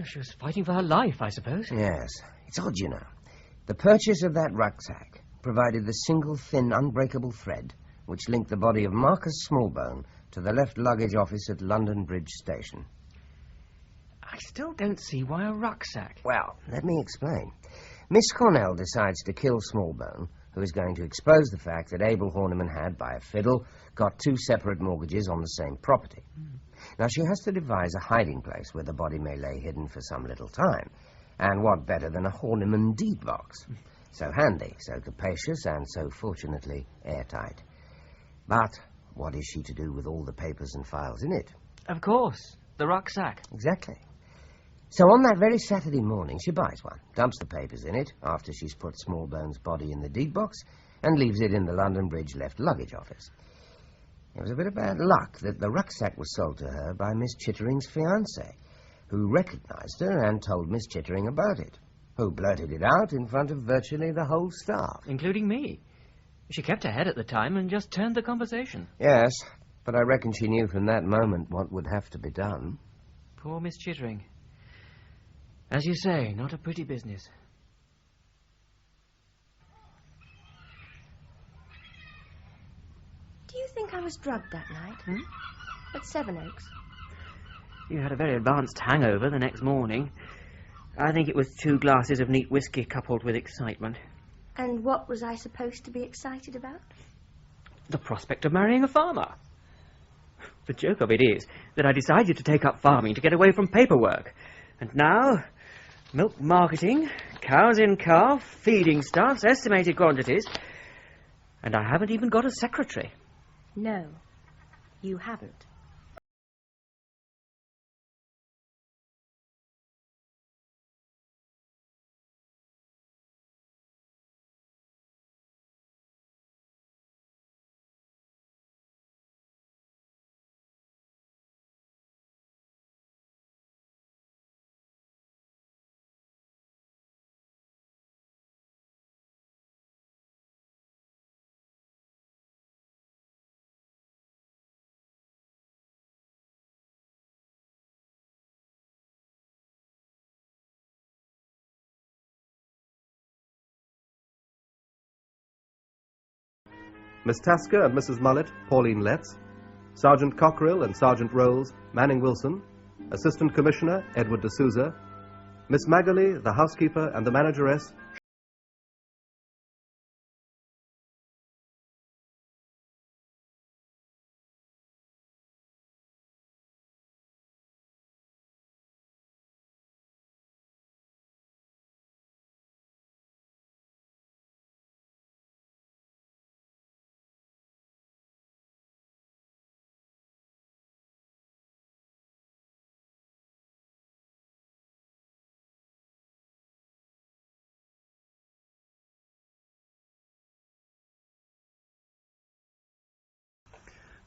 She was fighting for her life, I suppose. Yes. It's odd, you know. The purchase of that rucksack provided the single thin, unbreakable thread which linked the body of Marcus Smallbone to the left luggage office at London Bridge Station. I still don't see why a rucksack. Well, let me explain. Miss Cornell decides to kill Smallbone, who is going to expose the fact that Abel Horniman had, by a fiddle, got 2 separate mortgages on the same property. Now, she has to devise a hiding place where the body may lay hidden for some little time. And what better than a Horniman deed box? So handy, so capacious, and so fortunately airtight. But what is she to do with all the papers and files in it? Of course, the rucksack. Exactly. So on that very Saturday morning, she buys one, dumps the papers in it after she's put Smallbone's body in the deed box, and leaves it in the London Bridge left luggage office. It was a bit of bad luck that the rucksack was sold to her by Miss Chittering's fiancé, who recognised her and told Miss Chittering about it, who blurted it out in front of virtually the whole staff. Including me. She kept her head at the time and just turned the conversation. Yes, but I reckon she knew from that moment what would have to be done. Poor Miss Chittering. As you say, not a pretty business. Do you think I was drugged that night? At Sevenoaks? You had a very advanced hangover the next morning. I think it was 2 glasses of neat whiskey coupled with excitement. And what was I supposed to be excited about? The prospect of marrying a farmer. The joke of it is that I decided to take up farming to get away from paperwork. And now, milk marketing, cows in calf, feeding stuffs, estimated quantities, and I haven't even got a secretary. No, you haven't. Miss Tasker and Mrs. Mullet, Pauline Letts, Sergeant Cockerill and Sergeant Rolls, Manning Wilson, Assistant Commissioner, Edward D'Souza, Miss Magaley, the housekeeper, and the manageress,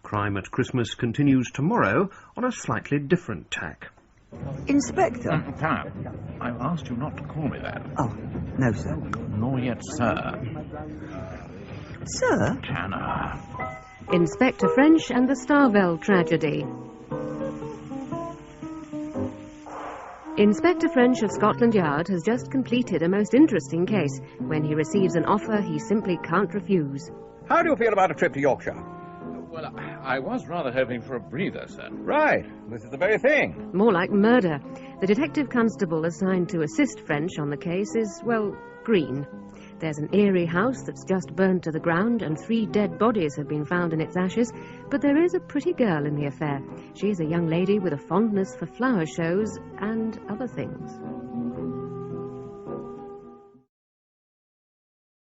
Crime at Christmas continues tomorrow on a slightly different tack. Inspector? Cab, I've asked you not to call me that. Oh, no, sir. Nor yet, sir. Sir? Tanner. Inspector French and the Starvell tragedy. Inspector French of Scotland Yard has just completed a most interesting case. When he receives an offer, he simply can't refuse. How do you feel about a trip to Yorkshire? Well, I was rather hoping for a breather, sir. Right. This is the very thing. More like murder. The detective constable assigned to assist French on the case is, well, green. There's an eerie house that's just burned to the ground and 3 dead bodies have been found in its ashes, but there is a pretty girl in the affair. She's a young lady with a fondness for flower shows and other things.